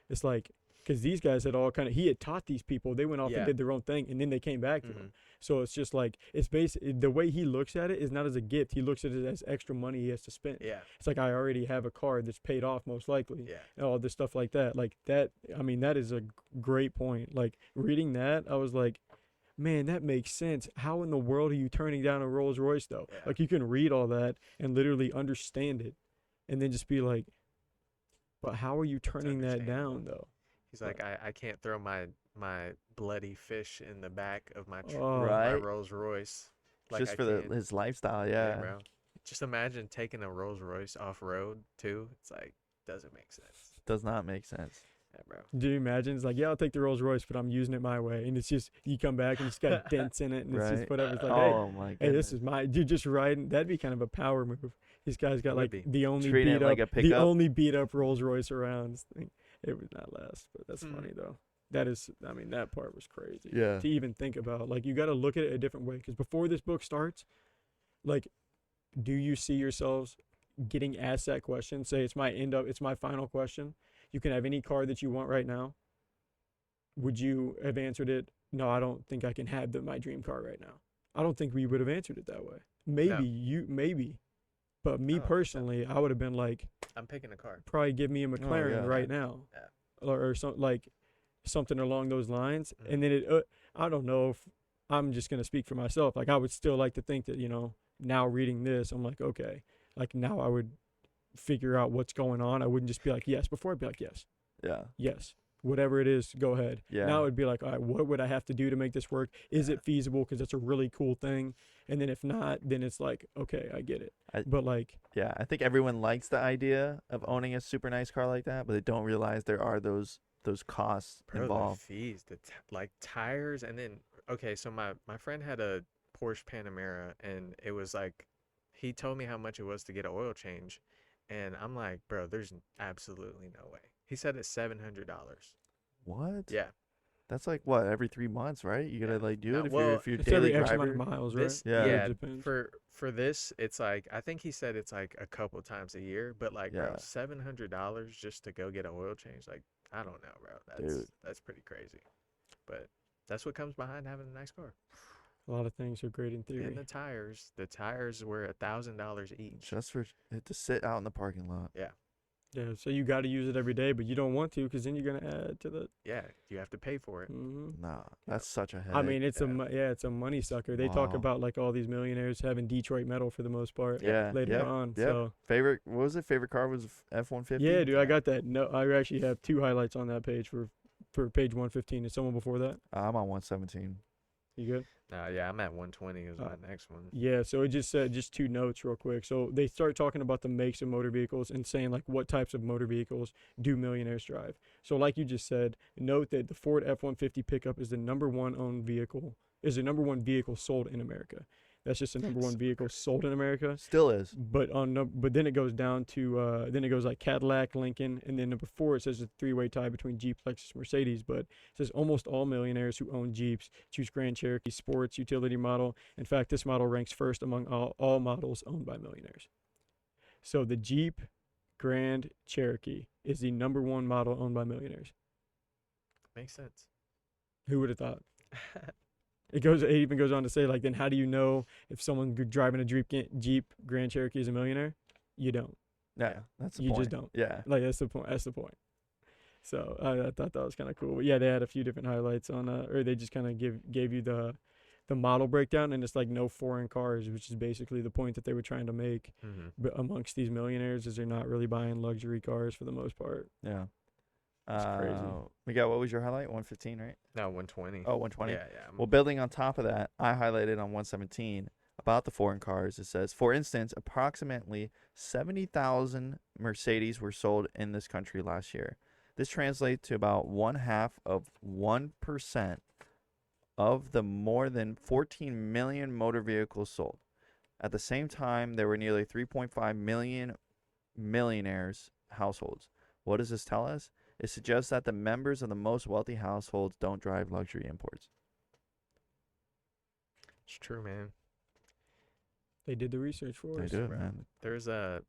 it's like because these guys had all kind of he had taught these people, they went off and Yeah. did their own thing, and then they came back to Mhm. him. So it's just like it's basically the way he looks at it is not as a gift. He looks at it as extra money he has to spend. Yeah. It's like I already have a car that's paid off most likely. Yeah. And all this stuff like that. Like that. I mean, that is a great point. Like reading that, I was like, man, that makes sense. How in the world are you turning down a Rolls Royce though? Yeah. Like you can read all that and literally understand it, and then just be like, but how are you turning that down understandable. though? He's like, I can't throw my bloody fish in the back of my Oh. my Right. Rolls Royce. Just I for can. his lifestyle, Yeah, yeah. bro. Just imagine taking a Rolls Royce off road too. It's like doesn't make sense. Does not make sense. Yeah, bro. Do you imagine? It's like, yeah, I'll take the Rolls Royce, but I'm using it my way, and it's just you come back and it's got dents in it, and it's just Right. whatever. It's like, hey, Oh my hey, goodness. this is my dude. Just riding. That'd be kind of a power move. This guy's got It would like be. the only Treat it beat like up, a the pickup. only beat up Rolls Royce around. This thing. It would not last, but that's Mhm. funny though. That is, I mean, that part was crazy. Yeah. To even think about, like, you got to look at it a different way. Because before this book starts, like, do you see yourselves getting asked that question? Say it's my final question. You can have any car that you want right now. Would you have answered it? No, I don't think I can have my dream car right now. I don't think we would have answered it that way. Maybe, but me Oh, so- personally, I would have been like, I'm picking a car. probably give me a McLaren yeah. right now, Yeah. or something along those lines. Mhm. And then I don't know if I'm just gonna speak for myself. Like I would still like to think that now reading this, I'm like, okay, like now I would figure out what's going on. I wouldn't just be like yes. Before I'd be like Yeah. yes, whatever it is, go ahead. Yeah. Now it'd be like, all right, what would I have to do to make this work? Is it feasible? Because it's a really cool thing. And then if not, then it's like, okay, I get it. But like, Yeah, I think everyone likes the idea of owning a super nice car like that, but they don't realize there are those costs Bro, the involved. fees, like tires, and then okay, so my friend had a Porsche Panamera, and it was like he told me how much it was to get an oil change, and I'm like, bro, there's absolutely no way. He said it's $700. What? Yeah, That's like what, every 3 months, right? You gotta Yeah. like do No, it if well, you're it's daily every X amount driver. of miles, this right? Yeah. yeah, It depends. for this, it's like I think he said it's like a couple times a year, but like bro, Yeah. $700 just to go get an oil change, like I don't know, bro. Dude. That's pretty crazy, but that's what comes behind having a nice car. A lot of things are great in theory. And the tires were $1,000 each. Just for it to sit out in the parking lot. Yeah, so you got to use it every day, but you don't want to because then you're gonna add to the. Yeah, you have to pay for it. Nah, that's such a headache. I mean, it's Yeah. it's a money sucker. They talk Wow. about like all these millionaires having Detroit metal for the most part. Yeah, Later yep, on, yep. so Favorite, what was it? Favorite car was F-150? yeah, dude, I got that. No, I actually have 2 highlights on that page for page 115. Is someone before that? I'm on 117. You good? Yeah, I'm at 120 is my next one. Yeah, so it just said just 2 notes real quick. So they start talking about the makes of motor vehicles and saying like what types of motor vehicles do millionaires drive. So like you just said, note that the Ford F-150 pickup is the number one vehicle sold in America. That's just the number one vehicle sold in America. Still is. But then it goes down to then it goes like Cadillac, Lincoln, and then number 4 it says a 3-way tie between Jeep, Lexus, Mercedes. But it says almost all millionaires who own Jeeps choose Grand Cherokee Sports utility model. In fact, this model ranks first among all models owned by millionaires. So the Jeep Grand Cherokee is the number 1 model owned by millionaires. Makes sense. Who would have thought? It even goes on to say, like, then how do you know if someone driving a Jeep Grand Cherokee is a millionaire? You don't. Yeah, that's the You point. just don't. Yeah. Like, that's the point. That's the point. So I thought that was kind of cool. But yeah, they had a few different highlights on, or they just kind of gave you the model breakdown, and it's like no foreign cars, which is basically the point that they were trying to make. Mm-hmm. But amongst these millionaires, is they're not really buying luxury cars for the most part. Yeah. It's crazy. Miguel, what was your highlight? 115, right? No, 120. Oh, 120. Yeah. Well, building on top of that, I highlighted on 117 about the foreign cars. It says, for instance, approximately 70,000 Mercedes were sold in this country last year. This translates to about 0.5% of the more than 14 million motor vehicles sold. At the same time, there were nearly 3.5 million millionaires households. What does this tell us? It suggests that the members of the most wealthy households don't drive luxury imports. It's true, man. They did the research for They us. do, man. There's a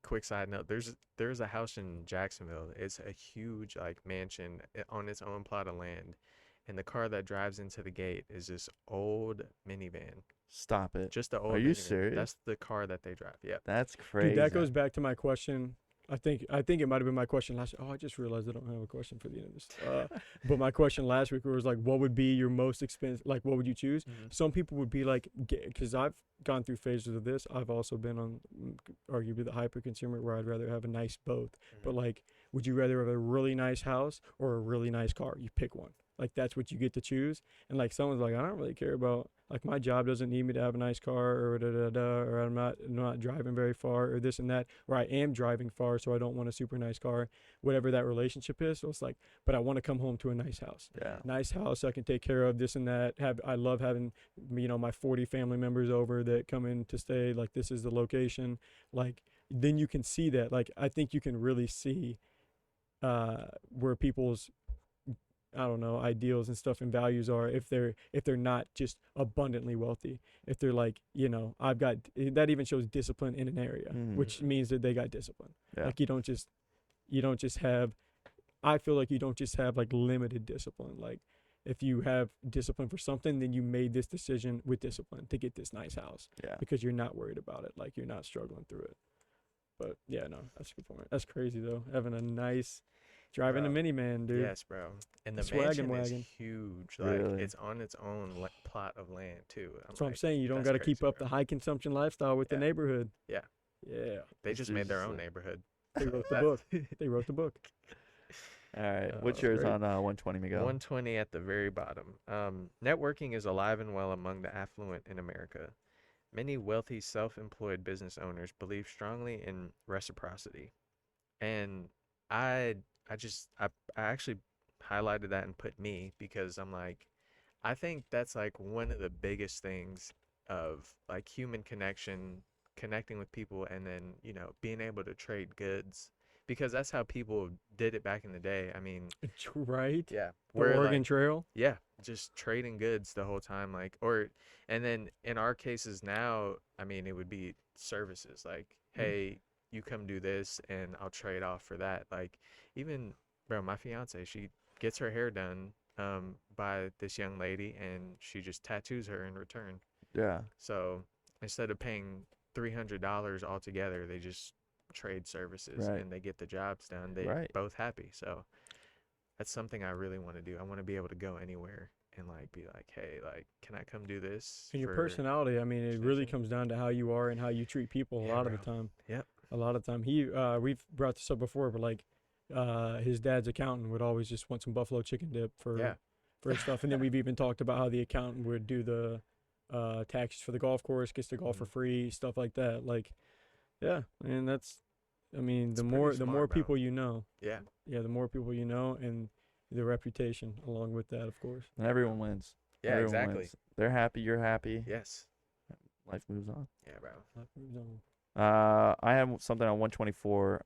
quick side note. There's a house in Jacksonville. It's a huge like mansion on its own plot of land, and the car that drives into the gate is this old minivan. Stop it. Just the old. Are you minivan. serious? That's the car that they drive. Yep. That's crazy. Dude, that goes back to my question. I think it might have been my question last. Oh, I just realized I don't have a question for the end of this. But my question last week was like, what would be your most expensive? Like, what would you choose? Mm-hmm. Some people would be like, because I've gone through phases of this. I've also been on arguably the hyper consumer where I'd rather have a nice both. But like, would you rather have a really nice house or a really nice car? You pick one. Like, that's what you get to choose. And like, someone's like, I don't really care about, like, my job doesn't need me to have a nice car, or or I'm not driving very far, or this and that, or I am driving far, so I don't want a super nice car, whatever that relationship is. So it's like, but I want to come home to a nice house. Yeah. Nice house I can take care of, this and that. I love having, my 40 family members over that come in to stay. Like, this is the location. Like, then you can see that. Like, I think you can really see where people's, I don't know, ideals and stuff and values are if they're not just abundantly wealthy. If they're like, I've got, that even shows discipline in an area, which means that they got discipline. Yeah. Like, you don't just have, I feel like you don't just have like limited discipline. Like, if you have discipline for something, then you made this decision with discipline to get this nice house. Yeah. Because you're not worried about it. Like, you're not struggling through it. But yeah, no, that's a good point. That's crazy though. Having a nice, driving a minivan, dude. Yes, bro. And the Swaggin' mansion wagon. is huge. Like, Really? it's on its own plot of land too. That's what I'm saying. You don't got to keep up the high consumption lifestyle with the neighborhood. Yeah. Yeah. They just made their own Seriously. neighborhood. They wrote the book. They wrote the book. All right. Oh, What's that's yours great. on 120, Miguel? 120 at the very bottom. Networking is alive and well among the affluent in America. Many wealthy self-employed business owners believe strongly in reciprocity. And I actually highlighted that and put me because I'm like, I think that's like one of the biggest things of like human connection, connecting with people, and then, being able to trade goods, because that's how people did it back in the day. I mean, Right? yeah, The where Oregon like, Trail. yeah, just trading goods the whole time, like, and then in our cases now, I mean, it would be services, like, hey, you come do this and I'll trade off for that. Like, even, bro, my fiance, she gets her hair done by this young lady, and she just tattoos her in return. Yeah. So instead of paying $300 altogether, they just trade services, Right. and they get the jobs done. They Right. both happy. So that's something I really want to do. I want to be able to go anywhere and like be like, hey, like, can I come do this? And your for personality, I mean, it really position? comes down to how you are and how you treat people a Yeah, lot of the bro. time. Yep. A lot of the time. We've brought this up before, but like, his dad's accountant would always just want some buffalo chicken dip for his stuff. And then we've even talked about how the accountant would do the taxes for the golf course, gets to golf for free, stuff like that. Like, yeah, and that's, I mean, It's the pretty more smart, bro. people you know, Yeah. the more people you know, and the reputation along with that, of course. And everyone wins. Yeah, Everyone exactly. wins. They're happy. You're happy. Yes. Life moves on. Yeah, bro. Life moves on. I have something on 124.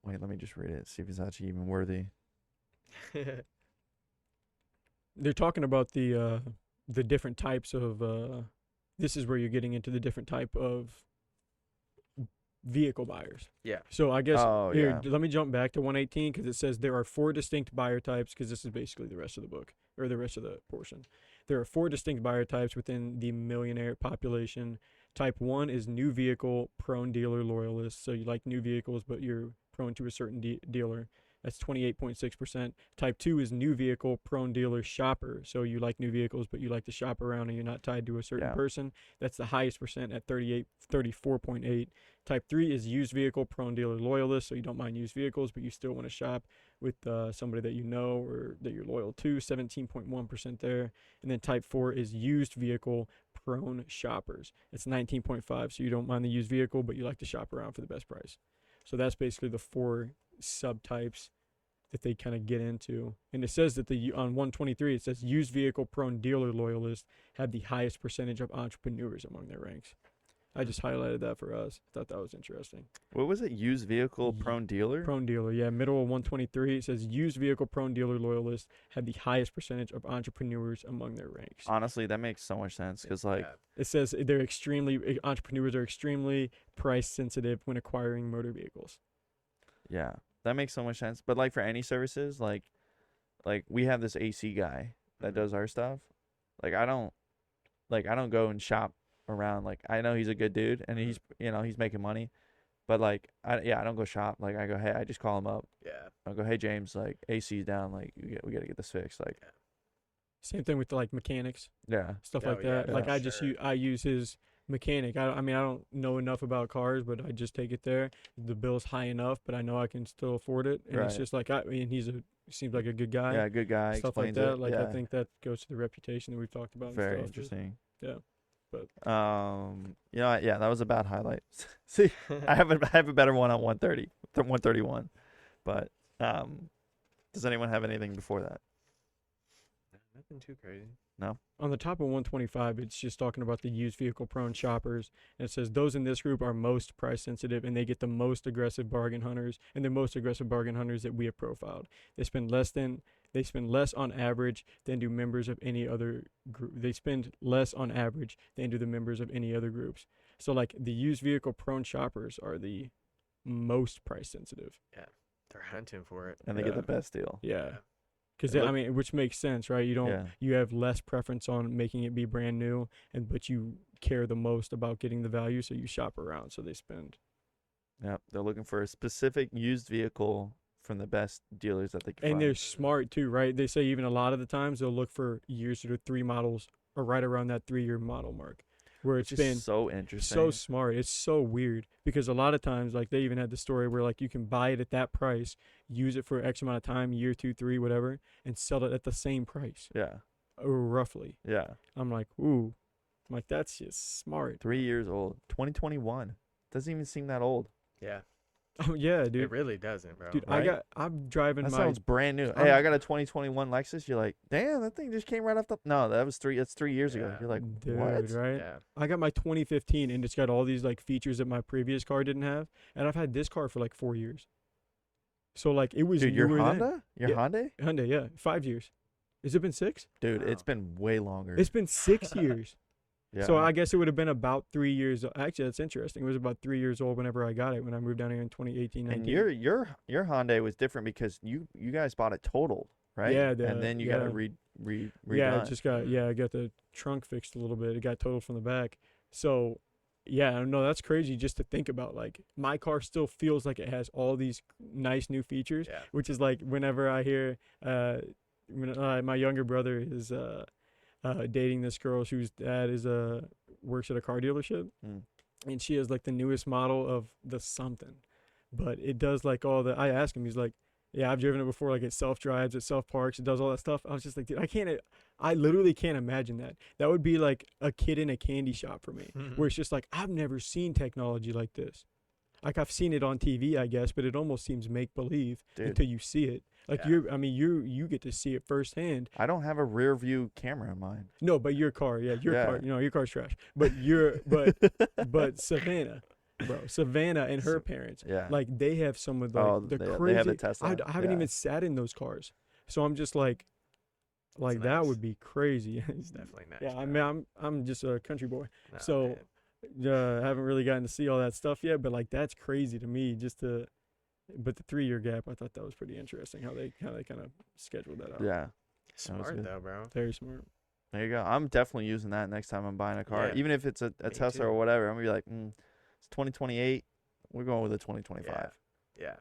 Let me just read it. See if it's actually even worthy. They're talking about the different types of. This is where you're getting into the different type of vehicle buyers. Yeah. So I guess Yeah. let me jump back to 118 because it says there are 4 distinct buyer types, because this is basically the rest of the book or the rest of the portion. There are 4 distinct buyer types within the millionaire population. Type 1 is new vehicle prone dealer loyalist. So you like new vehicles, but you're prone to a certain dealer. That's 28.6%. Type 2 is new vehicle prone dealer shopper. So you like new vehicles, but you like to shop around and you're not tied to a certain person. That's the highest percent at 34.8. Type 3 is used vehicle prone dealer loyalist. So you don't mind used vehicles, but you still want to shop with somebody that you know or that you're loyal to, 17.1% there. And then type 4 is used vehicle prone shoppers. It's 19.5. So you don't mind the used vehicle, but you like to shop around for the best price. So that's basically the 4 subtypes that they kind of get into. And it says that on 123, it says used vehicle prone dealer loyalists have the highest percentage of entrepreneurs among their ranks. I just highlighted that for us. Thought that was interesting. What was it? Used vehicle Ye- prone dealer? Prone dealer, yeah, middle of 123. It says used vehicle prone dealer loyalists have the highest percentage of entrepreneurs among their ranks. Honestly, that makes so much sense because, like, Yeah. It says entrepreneurs are extremely price sensitive when acquiring motor vehicles. yeah, that makes so much sense. But, like, for any services, like we have this AC guy that Mhm. does our stuff. Like, I don't go and shop around. Like, I know he's a good dude and he's making money. But, like, I don't go shop. Like, I go, hey, I just call him up. Yeah. I'll go, hey, James, like, AC's down. Like, we got to get this fixed. Like, Same thing with like mechanics, yeah. stuff Oh, like yeah, that. Like for I just sure. I use his mechanic. I mean I don't know enough about cars, but I just take it there. The bill's high enough, but I know I can still afford it. And it's Right. just like I mean seems like a good guy. Yeah, good guy. Stuff like Explains that. it. Like I Yeah. think that goes to the reputation that we've talked about. Very and stuff. interesting. Yeah. But Yeah, that was a bad highlight. See, I have a better one on 130, 131. But does anyone have anything before that? Nothing too crazy. On the top of 125, it's just talking about the used vehicle prone shoppers. And it says those in this group are most price sensitive and they get the most aggressive bargain hunters and the most aggressive bargain hunters that we have profiled. They spend less on average than do members of any other group. They spend less on average than do the members of any other groups. So like the used vehicle prone shoppers are the most price sensitive. They're hunting for it. And they get Yeah. the best deal. Yeah. Because Look- I mean, which makes sense, right? Yeah. You have less preference on making it be brand new, but you care the most about getting the value, so you shop around. So they spend. Yep. They're looking for a specific used vehicle from the best dealers that they can And find. they're smart too, right? They say even a lot of the times they'll look for years that are 3 models or right around that 3-year model mark, where it's Which been is so interesting. so smart. It's so weird because a lot of times, like they even had the story where like you can buy it at that price, use it for X amount of time, year, 2, 3, whatever, and sell it at the same price, Yeah. or roughly. Yeah. I'm like, ooh, I'm like that's just smart. 3 years old. 2021. Doesn't even seem that old. Yeah. Oh yeah, It dude. really doesn't, bro. Dude, right? I'm driving That my sounds brand new. Hey, I got a 2021 Lexus. You're like, damn, that thing just came right off the. No, that's 3 years ago. Yeah. You're like, dude, what? right? Yeah. I got my 2015 and it's got all these like features that my previous car didn't have, and I've had this car for like 4 years. So like it was Dude, your newer then. Honda? Your Yeah. Hyundai? Hyundai, yeah, 5 years. Has it been 6? Dude, Wow. it's been way longer. It's been 6 years. yeah. So I guess it would have been about 3 years. Actually, that's interesting. It was about 3 years old whenever I got it when I moved down here in 2018. and 19. your Hyundai was different because you guys bought it totaled, right? Yeah, and then you got yeah. it redone. Yeah, it just got I got the trunk fixed a little bit. It got totaled from the back. So yeah, no, that's crazy just to think about. Like my car still feels like it has all these nice new features, Yeah. which is like whenever I hear my younger brother is dating this girl whose dad is works at a car dealership, Mm. and she has like the newest model of the something, but it does like all the. I asked him, he's like, yeah, I've driven it before. Like it self drives, it self parks, it does all that stuff. I was just like, dude, I literally can't imagine that. That would be like a kid in a candy shop for me, where it's just like I've never seen technology like this. Like I've seen it on TV, I guess, but it almost seems make believe Dude. until you see it. Like Yeah. you get to see it firsthand. I don't have a rear view camera in mine. No, but your car, yeah, your Yeah. car, your car's trash. But but Savannah, bro, Savannah and her parents, Yeah. like they have some of the they crazy. have a Tesla. I haven't Yeah. even sat in those cars, so I'm just like that nice. would be crazy. It's definitely nice. Yeah, I bro. mean I'm just a country boy, Nah, so man. haven't really gotten to see all that stuff yet. But like that's crazy to me. But the 3-year gap, I thought that was pretty interesting how they kind of scheduled that out. Yeah. Smart good. though, bro. Very smart. There you go. I'm definitely using that next time I'm buying a car, Yeah. even if it's a Me Tesla too. or whatever. I'm gonna be like, it's 2028. We're going with a 2025. Yeah.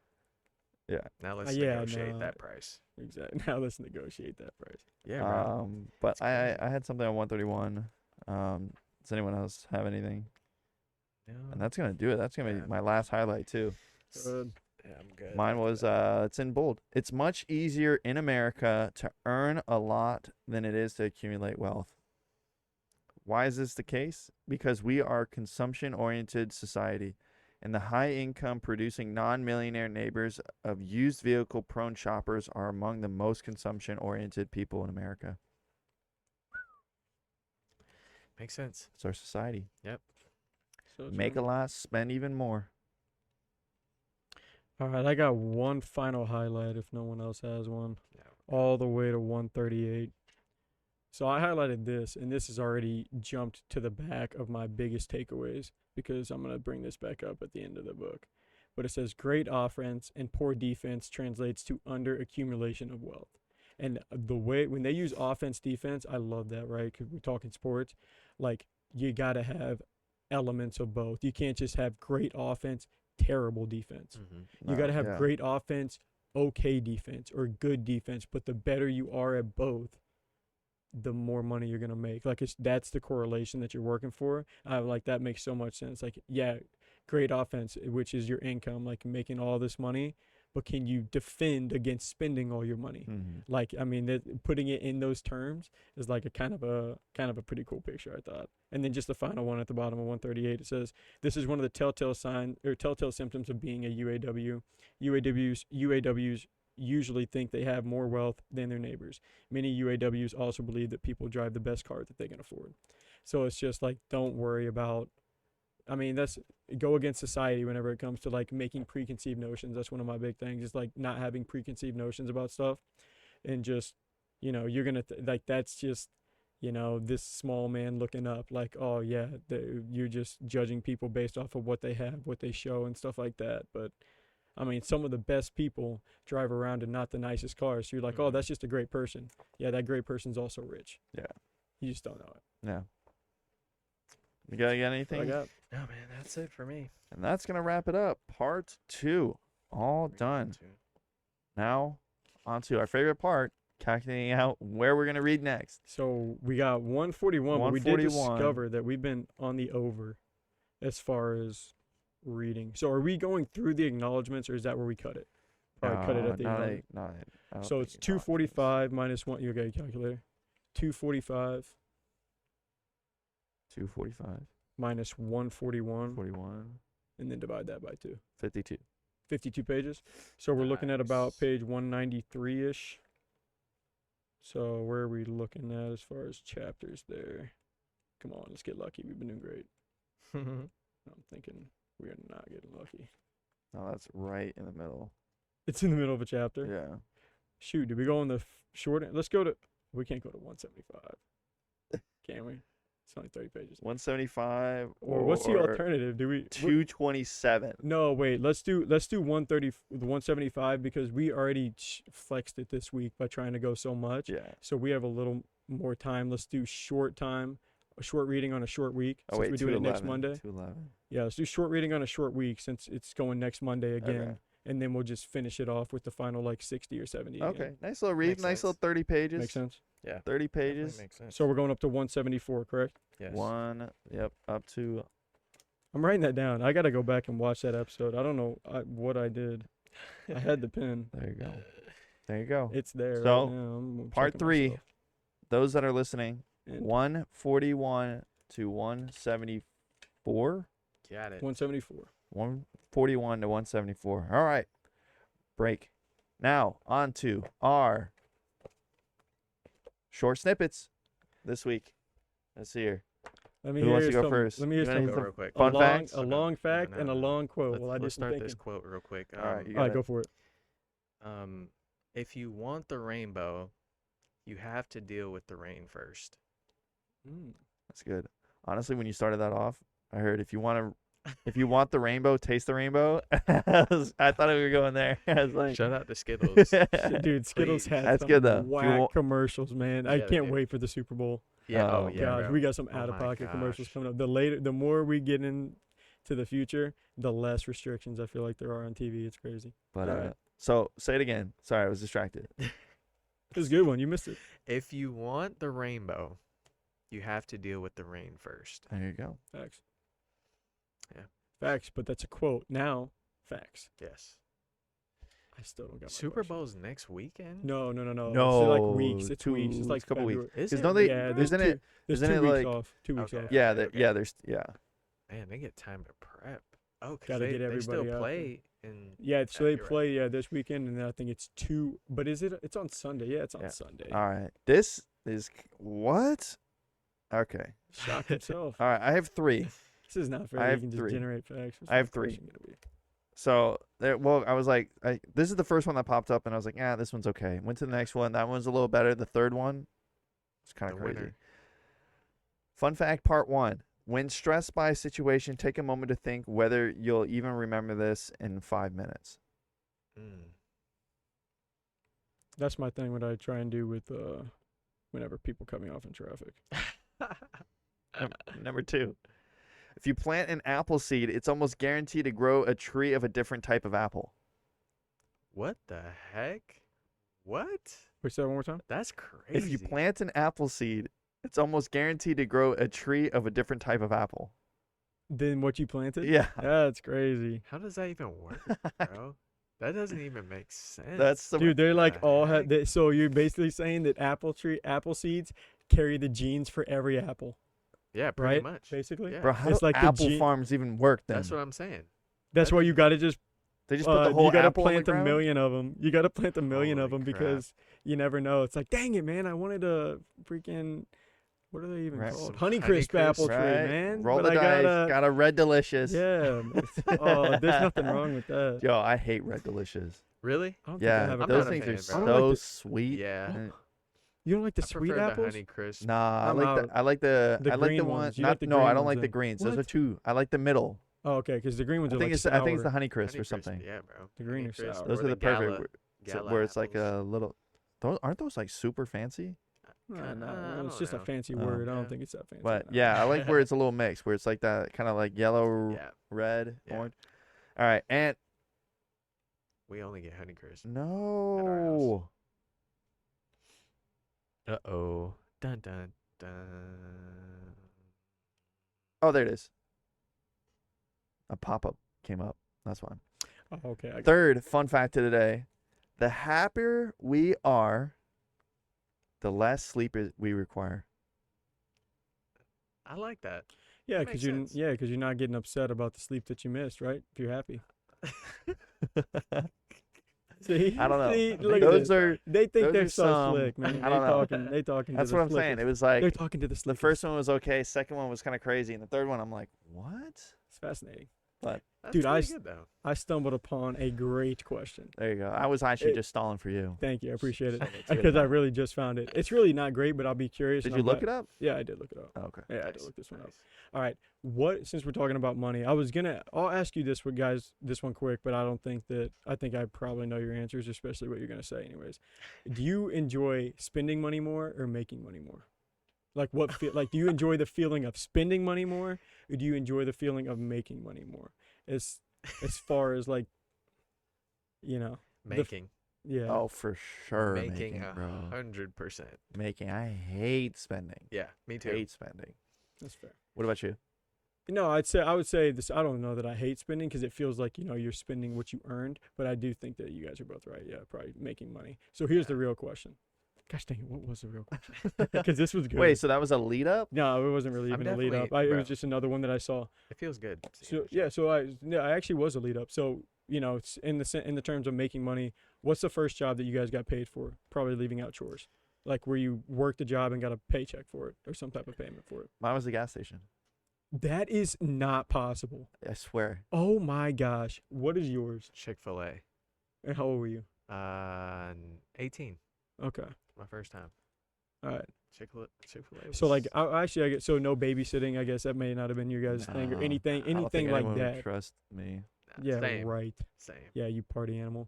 Yeah. Now let's yeah, negotiate no, that price. Exactly. Now let's negotiate that price. Yeah, bro. But That's I crazy. had something on 131. Does anyone else have anything? No. And that's gonna do it. That's gonna Yeah. be my last highlight too. Good. Yeah, I'm good. Mine was it's in bold. It's much easier in America to earn a lot than it is to accumulate wealth. Why is this the case? Because we are a consumption-oriented society, and the high-income producing non-millionaire neighbors of used vehicle-prone shoppers are among the most consumption-oriented people in America. Makes sense. It's our society. Yep. So Make a true. lot, spend even more. All right, I got one final highlight if no one else has one. Yeah. All the way to 138. So I highlighted this, and this has already jumped to the back of my biggest takeaways because I'm going to bring this back up at the end of the book. But it says great offense and poor defense translates to under accumulation of wealth. And the way when they use offense, defense, I love that, right? Because we're talking sports. Like, you got to have elements of both. You can't just have great offense, terrible defense. Mm-hmm. You got to have Yeah. great offense, okay defense, or good defense. But the better you are at both, the more money you're gonna make. Like, that's the correlation that you're working for. Like, that makes so much sense. Like, yeah, great offense, which is your income, like making all this money, but can you defend against spending all your money? Mm-hmm. Like, I mean, putting it in those terms is like a kind of a pretty cool picture, I thought. And then just the final one at the bottom of 138, it says this is one of the telltale symptoms of being a UAW. UAWs usually think they have more wealth than their neighbors. Many UAWs also believe that people drive the best car that they can afford. So it's just like, don't worry about, I mean, that's go against society whenever it comes to like making preconceived notions. That's one of my big things, is like not having preconceived notions about stuff, and just, you're going to like, that's just, this small man looking up like, oh yeah, you're just judging people based off of what they have, what they show and stuff like that. But I mean, some of the best people drive around in not the nicest cars. So you're like, oh, that's just a great person. Yeah, that great person's also rich. Yeah. You just don't know it. Yeah. You got That's anything? what I got. No, man, that's it for me. And that's going to wrap it up. Part 2. All done. Now, on to our favorite part, calculating out where we're going to read next. So we got 141, but we did 141. discover that we've been on the over as far as reading. So are we going through the acknowledgments, or is that where we cut it? Probably cut it at the end. So it's 245 minus 1. You got a calculator? 245 245. minus 141, 41. and then divide that by 2. 52. 52 pages. So we're looking at about Nice. page 193-ish. So where are we looking at as far as chapters there? Come on, let's get lucky. We've been doing great. I'm thinking we're not getting lucky. No, that's right in the middle. It's in the middle of a chapter. Yeah. Shoot, did we go on the short end? Let's go to, we can't go to 175. Can we? It's only 30 pages. 175. Or what's the alternative? Do we 227. No, wait. Let's do 130, 175, because we already flexed it this week by trying to go so much. Yeah. So we have a little more time. Let's do short time, a short reading on a short week. Oh, Since wait, we're doing it next 211. Monday. 211. Yeah, let's do short reading on a short week since it's going next Monday again. Okay. And then we'll just finish it off with the final like 60 or 70 again. Okay. Nice little read. Makes Nice sense. little 30 pages. Makes sense? Yeah. 30 Definitely pages. makes sense. So we're going up to 174, correct? Yes. Up to. I'm writing that down. I got to go back and watch that episode. I don't know what I did. I had the pen. There you go. There you go. It's there So, right now. I'm part checking 3. myself. Those that are listening, And 141 to 174. Got it. 174. 141 to 174. All right. Break. Now, on to our short snippets this week. Let's see here. Let me Who hear wants to go some- first? Let me hear You wanna some hear Go real quick. Fun a long, facts? a long fact No, and a no. long quote. Well, I Let's just start thinking. this quote real quick. All right, you All right, got go it. for it. If you want the rainbow, you have to deal with the rain first. That's good. Honestly, when you started that off, I heard if you want the rainbow, taste the rainbow. I thought we were going there. I was like, Shout out to Skittles. Dude, Skittles Please. has That's some good, though. If you whack want- commercials, man. I Yeah, they can't do. wait for the Super Bowl. Yeah. Oh, Oh, yeah. Gosh, bro. we got some Oh out of my pocket commercials gosh. coming up. The more we get into the future, the less restrictions I feel like there are on TV. It's crazy. but All right. so say it again. Sorry, I was distracted. It was a good one. You missed it. If you want the rainbow, you have to deal with the rain first. There you go. Facts. Yeah. Facts, but that's a quote. Now, facts. Yes. I still don't got my Super question. Bowl's next weekend. No. It's No, like weeks. It's 2 weeks. It's like weeks, couple weeks. February. Is Because it? don't they? Yeah, there's Isn't it? There's isn't 2 it weeks like- off. 2 weeks Okay. off. Yeah. Okay. Yeah. There's. Yeah. Man, they get time to prep. Oh, because Gotta get they still everybody out play in. Yeah, so Yeah, they you're right. play this weekend, and then I think it's 2. But is it? It's on Sunday. Yeah, it's on Yeah. Sunday. All right. This is what? Okay. Shock himself. All right. I have 3. This is not fair. I You have can just 3. generate facts. What's I have my 3. question gonna be? So well, I was like, this is the first one that popped up, and I was like, this one's okay. Went to the next one. That one's a little better. The third one was kind of The crazy. winner. Fun fact, part 1. When stressed by a situation, take a moment to think whether you'll even remember this in 5 minutes. That's my thing. What I try and do with whenever people cut me off in traffic. Number 2. If you plant an apple seed, it's almost guaranteed to grow a tree of a different type of apple. What the heck? What? Wait, say that one more time. That's crazy. If you plant an apple seed, it's almost guaranteed to grow a tree of a different type of apple. Then what you planted? Yeah. That's crazy. How does that even work, bro? That doesn't even make sense. That's the Dude, they're like the all heck? so you're basically saying that apple seeds carry the genes for every apple, Yeah, pretty right? much. Basically. Yeah. Bro, how It's do like the apple gene- farms even work then? That's what I'm saying. That's why you got to just They just put the whole you got to apple on the plant a ground? million of them. You got to plant a million of Holy them crap. because you never know. It's like, dang it, man! I wanted a freaking what are they even Right. called? Some Honeycrisp Honeycrisp, apple tree, Right. man. Roll But the I dice. gotta, Got a red delicious. yeah. Oh, there's nothing wrong with that. Yo, I hate red delicious. Really? I don't think I Yeah, have a I'm those not a things fan, are bro. I don't so like sweet. Yeah. And- You don't like the I sweet prefer apples? the Honeycrisp. Nah, I'm I out. like the The I like green the one. ones. You Not like the no, green I don't ones like the then. greens. Those are What? 2. I like the middle. Oh, okay, because the green ones I are think like it's I think it's the sour. Honeycrisp or Honeycrisp, something. Yeah, bro. The green are Honeycrisp sour. Those or are the perfect. Gala- Gala where it's like apples. a little. Aren't those like super fancy? No, I no, it's don't just a know. fancy Oh. word. I Yeah. don't think it's that fancy. But no. yeah, I like where it's a little mix, where it's like that kind of like yellow, Yeah. red, Yeah. orange. All right, and We only get Honeycrisp. no. Uh-oh. Dun, dun, dun. Oh, there it is. A pop-up came up. That's fine. Oh, okay. I got Third fun fact of the day: the happier we are, the less sleep we require. I like that. yeah, that because makes you're sense. you're not getting upset about the sleep that you missed, right? If you're happy. See, I don't know. See, look at Those this. are. They think those they're are so some- slick, man. I don't know. They talking. That's to what the I'm saying. It slickest. was They're like talking to the the slickest. first one was okay. Second one was kind of crazy, and the third one I'm like, what? It's fascinating. That's Dude, I pretty s- good, though. I stumbled upon a great question. There you go. I was actually It- just stalling for you. Thank you. I appreciate it. Send it to Because you. I really just found it. It's really not great, but I'll be curious. Did and you I'm look glad- it up? Yeah, I did look it up. Oh, okay. Yeah, I did Nice, look this one up. nice. All right. Since we're talking about money, I'll ask you this one, guys, this one quick, but I think I probably know your answers, especially what you're going to say anyways. Do you enjoy spending money more or making money more? Like do you enjoy the feeling of spending money more or do you enjoy the feeling of making money more? As far as like, you know, Making. yeah. Oh, for sure. Making bro. 100%. Making. I hate spending. Yeah, me too. Hate spending. That's fair. What about you? No, I would say this. I don't know that I hate spending because it feels like, you're spending what you earned. But I do think that you guys are both right. Yeah, probably making money. So here's the real question. Gosh dang it, what was the real question? Because this was good. Wait, so that was a lead up? No, it wasn't really I'm even a lead up. definitely- It bro. was just another one that I saw. It feels good. So yeah, so I actually was a lead up. So it's in the terms of making money. What's the first job that you guys got paid for? Probably leaving out chores, like where you worked a job and got a paycheck for it or some type of payment for it. Mine was the gas station. That is not possible. I swear. Oh my gosh, what is yours? Chick-fil-A. And how old were you? 18. Okay, My first time. all right. Chick-fil-A. So like, I get so no babysitting. I guess that may not have been your guys' thing or Nah, anything, I don't think anything like anyone would that. trust me. Yeah, same. right. Same. Yeah, you party animal.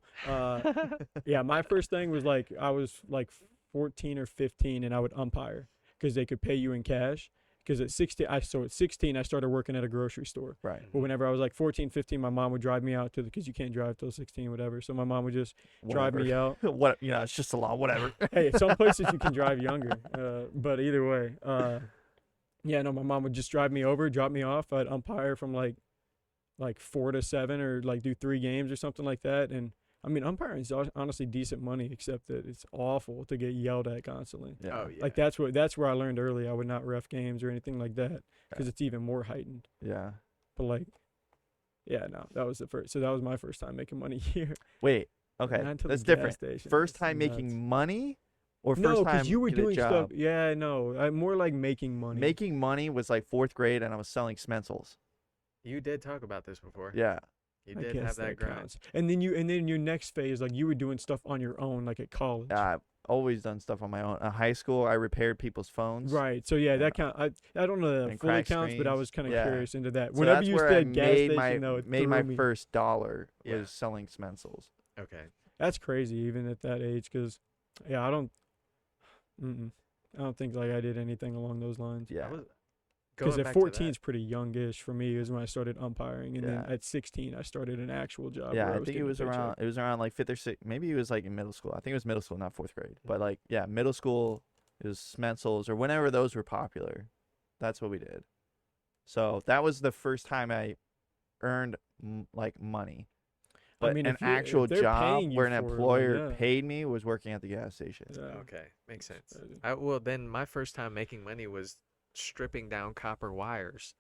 Yeah, my first thing was like I was like 14 or 15, and I would umpire because they could pay you in cash. Because at 16, at 16, I started working at a grocery store. Right. But whenever I was like 14, 15, my mom would drive me out because you can't drive till 16, whatever. So my mom would just drive me out. What? It's just a law. Whatever. Hey, some places you can drive younger, but either way, yeah, no, my mom would just drive me over, drop me off. I'd umpire from like 4 to 7 or like do 3 games or something like that. And I mean, umpiring is honestly decent money, except that it's awful to get yelled at constantly. Yeah. Oh, yeah. Like that's where I learned early. I would not ref games or anything like that because it's even more heightened. Yeah. But like, yeah, no, that was the first. So that was my first time making money here. Wait. Okay. Not to the That's gas different. station. First That's time nuts. making money, or first No, time because you were get a doing stuff. job? Yeah, no, more like making money. Making money was like 4th grade, and I was selling Smencils. You did talk about this before. Yeah. You I did guess have that grind. counts. And then your next phase, like you were doing stuff on your own, like at college. I've always done stuff on my own. In high school, I repaired people's phones. Right. So yeah, that count. I don't know that And it fully crack counts, but I screens. was kind of Yeah. curious into that. So Whenever that's you where used I to gas made station, though, it my threw me. first dollar Yeah. was selling Smensels. Okay. That's crazy, even at that age, because yeah, I don't think like I did anything along those lines. Yeah. Because Going at back to 14 that, is pretty youngish for me. Is when I started umpiring, and then Yeah. at 16 I started an actual job. Yeah, where I was think it getting a was around. paycheck. It was around like 5th or 6th. Maybe it was like in middle school. I think it was middle school, not 4th grade. But like, yeah, middle school is Smensels or whenever those were popular. That's what we did. So that was the first time I earned like money. I But mean, an if actual they're job paying you where an for it, like, employer yeah. paid me was working at the gas station. Yeah. okay, makes sense. Crazy. Well, then my first time making money was stripping down copper wires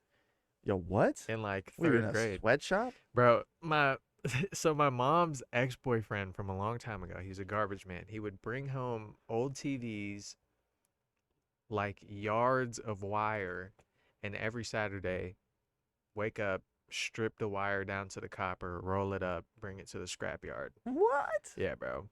Yo, what? in like We were in 3rd a grade. sweatshop? Bro, my mom's ex-boyfriend from a long time ago, he's a garbage man. He would bring home old TVs, like yards of wire, and every Saturday, wake up, strip the wire down to the copper, roll it up, bring it to the scrapyard. What? Yeah, bro.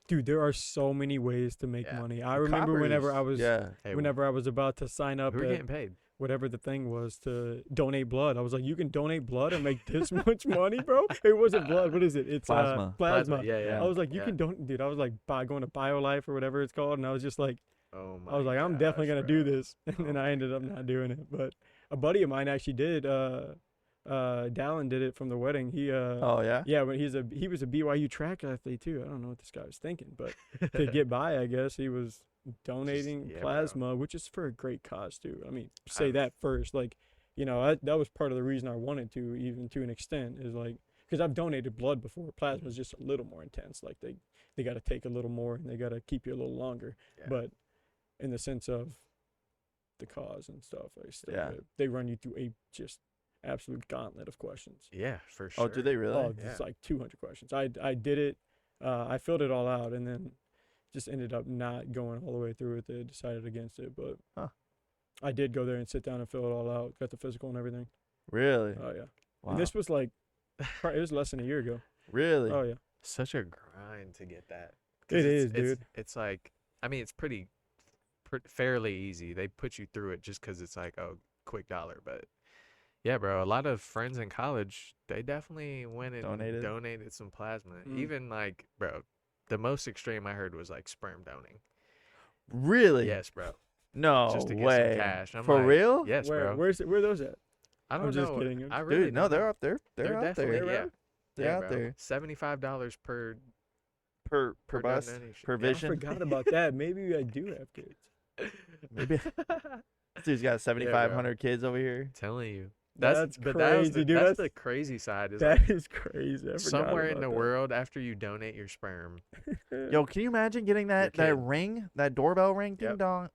Dude, there are so many ways to make Yeah. money. I The remember copper whenever is- I was Yeah. Hey, whenever I was about to sign up we were at getting paid. whatever the thing was to donate blood. I was like, you can donate blood and make this much money, bro? It wasn't blood. What is it? It's Plasma. plasma. Yeah, yeah. I was like, you Yeah. can don't, dude. I was like, going to BioLife or whatever it's called, and I was just like, Oh my I was like, I'm definitely gosh, gonna do bro. this, and then Oh I my ended up God. not doing it. But a buddy of mine actually did. Dallin did it from the wedding. He Oh, yeah? yeah, but he was a BYU track athlete too. I don't know what this guy was thinking, but to get by, I guess he was donating yeah, bro. plasma, which is for a great cause too. I mean, say I've- that first, like, that was part of the reason I wanted to, even to an extent, is like, because I've donated blood before. Plasma is just a little more intense. Like they got to take a little more and they got to keep you a little longer. Yeah. But in the sense of the cause and stuff, Yeah. they run you through a just absolute gauntlet of questions. Yeah, for sure. Oh, do they really? Oh, Yeah. it's like 200 questions. I did it. I filled it all out, and then just ended up not going all the way through with it. Decided against it, but Huh. I did go there and sit down and fill it all out. Got the physical and everything. Really? Oh yeah. Wow. And this was like, it was less than a year ago. Really? Oh yeah. Such a grind to get that. 'Cause It it's- is, dude. It's like, I mean, it's pretty fairly easy. They put you through it just because it's like, oh, quick dollar. But yeah, bro, a lot of friends in college, they definitely went and donated some plasma. Mm. Even like, bro, the most extreme I heard was like sperm donating. Really? Yes, bro. No Just to get way. some cash. I'm For like, real? Yes, bro. Where are those at? I don't I'm know. just kidding. I really Dude, no, don't know. they're up there. They're out definitely, there. yeah. They're Yeah, out bro. there. $75 per Per per bus, donation. per Yeah. I vision. forgot about that. Maybe I do have kids. Maybe. Dude's got 7,500 kids over here. Telling you. That's but that was crazy, the, dude. That's That's- the crazy side. Is That like is crazy. I forgot somewhere in about the that. world after you donate your sperm. Yo, can you imagine getting that kid. ring, that doorbell ring, ding Yep. dong?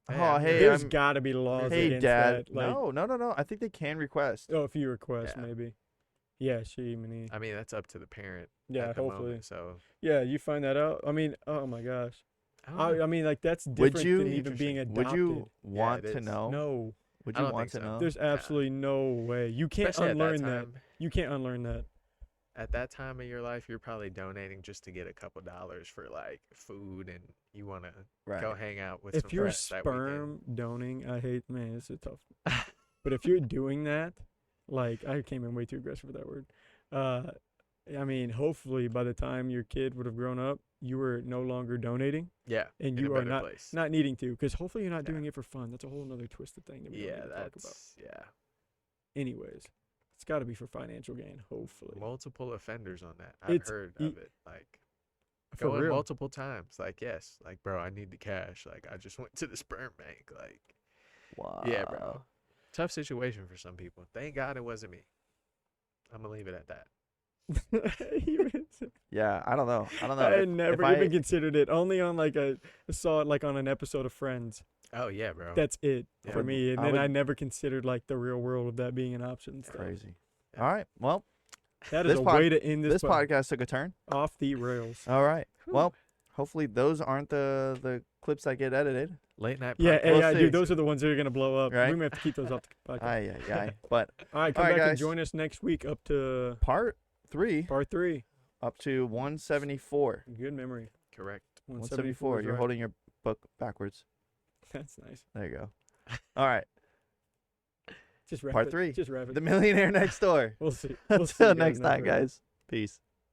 Hey, Oh, I'm hey, here. There's I'm- got to be laws Hey, against Dad. that. Like, No. I think they can request. oh, if you request, Yeah. maybe. Yeah, she, Mini. I mean, that's up to the parent. Yeah, at the hopefully. Moment, so Yeah, you find that out. I mean, oh my gosh. I don't know. I mean, like that's Would different you- than even being adopted. Would you want it to is. know? No, Would I you don't want to think so. know? there's absolutely no way. You can't Especially at that unlearn that. time. You can't unlearn that. At that time of your life, you're probably donating just to get a couple dollars for like food, and you want to Right. go hang out with some If you're friends that weekend. sperm donating, I hate, man, it's a tough. But if you're doing that, like, I came in way too aggressive with that word. I mean, hopefully by the time your kid would have grown up, you were no longer donating Yeah, and in a you are better not place. not needing to, because hopefully you're not Yeah. doing it for fun. That's a whole nother twisted thing that we don't Yeah, need to talk about. that's yeah. Anyways, it's got to be for financial gain, hopefully. Multiple offenders on that. I've It's heard e- of it. Like For going real. multiple times. Like yes, like bro, I need the cash. Like I just went to the sperm bank. Like Wow. yeah, bro. Tough situation for some people. Thank God it wasn't me. I'm gonna leave it at that. Yeah, I don't know. I If- never if even considered it. Only on like I saw it like on an episode of Friends. Oh yeah, bro. That's it Yeah. for me. And I then I would- never considered like the real world of that being an option. and stuff. Crazy. Yeah. All right. Well, That is This a pod- way to end this this, podcast took a turn. off the rails. All right. Whew. Well, hopefully those aren't the clips that get edited. Late night. Yeah, podcast. We'll AI, see. dude. Those are the ones that are gonna blow up. Right? We may have to keep those off the podcast. Aye, aye, aye. But All right, come All right, back and guys. join us next week up to part 3 part 3. up to 174. Good memory. Correct. 174. is You're right. holding your book backwards. That's nice. There you go. All right. Just wrap Part it. 3. Just wrap it. The Millionaire Next Door. We'll see. We'll see Until you guys next time, week. guys. Peace.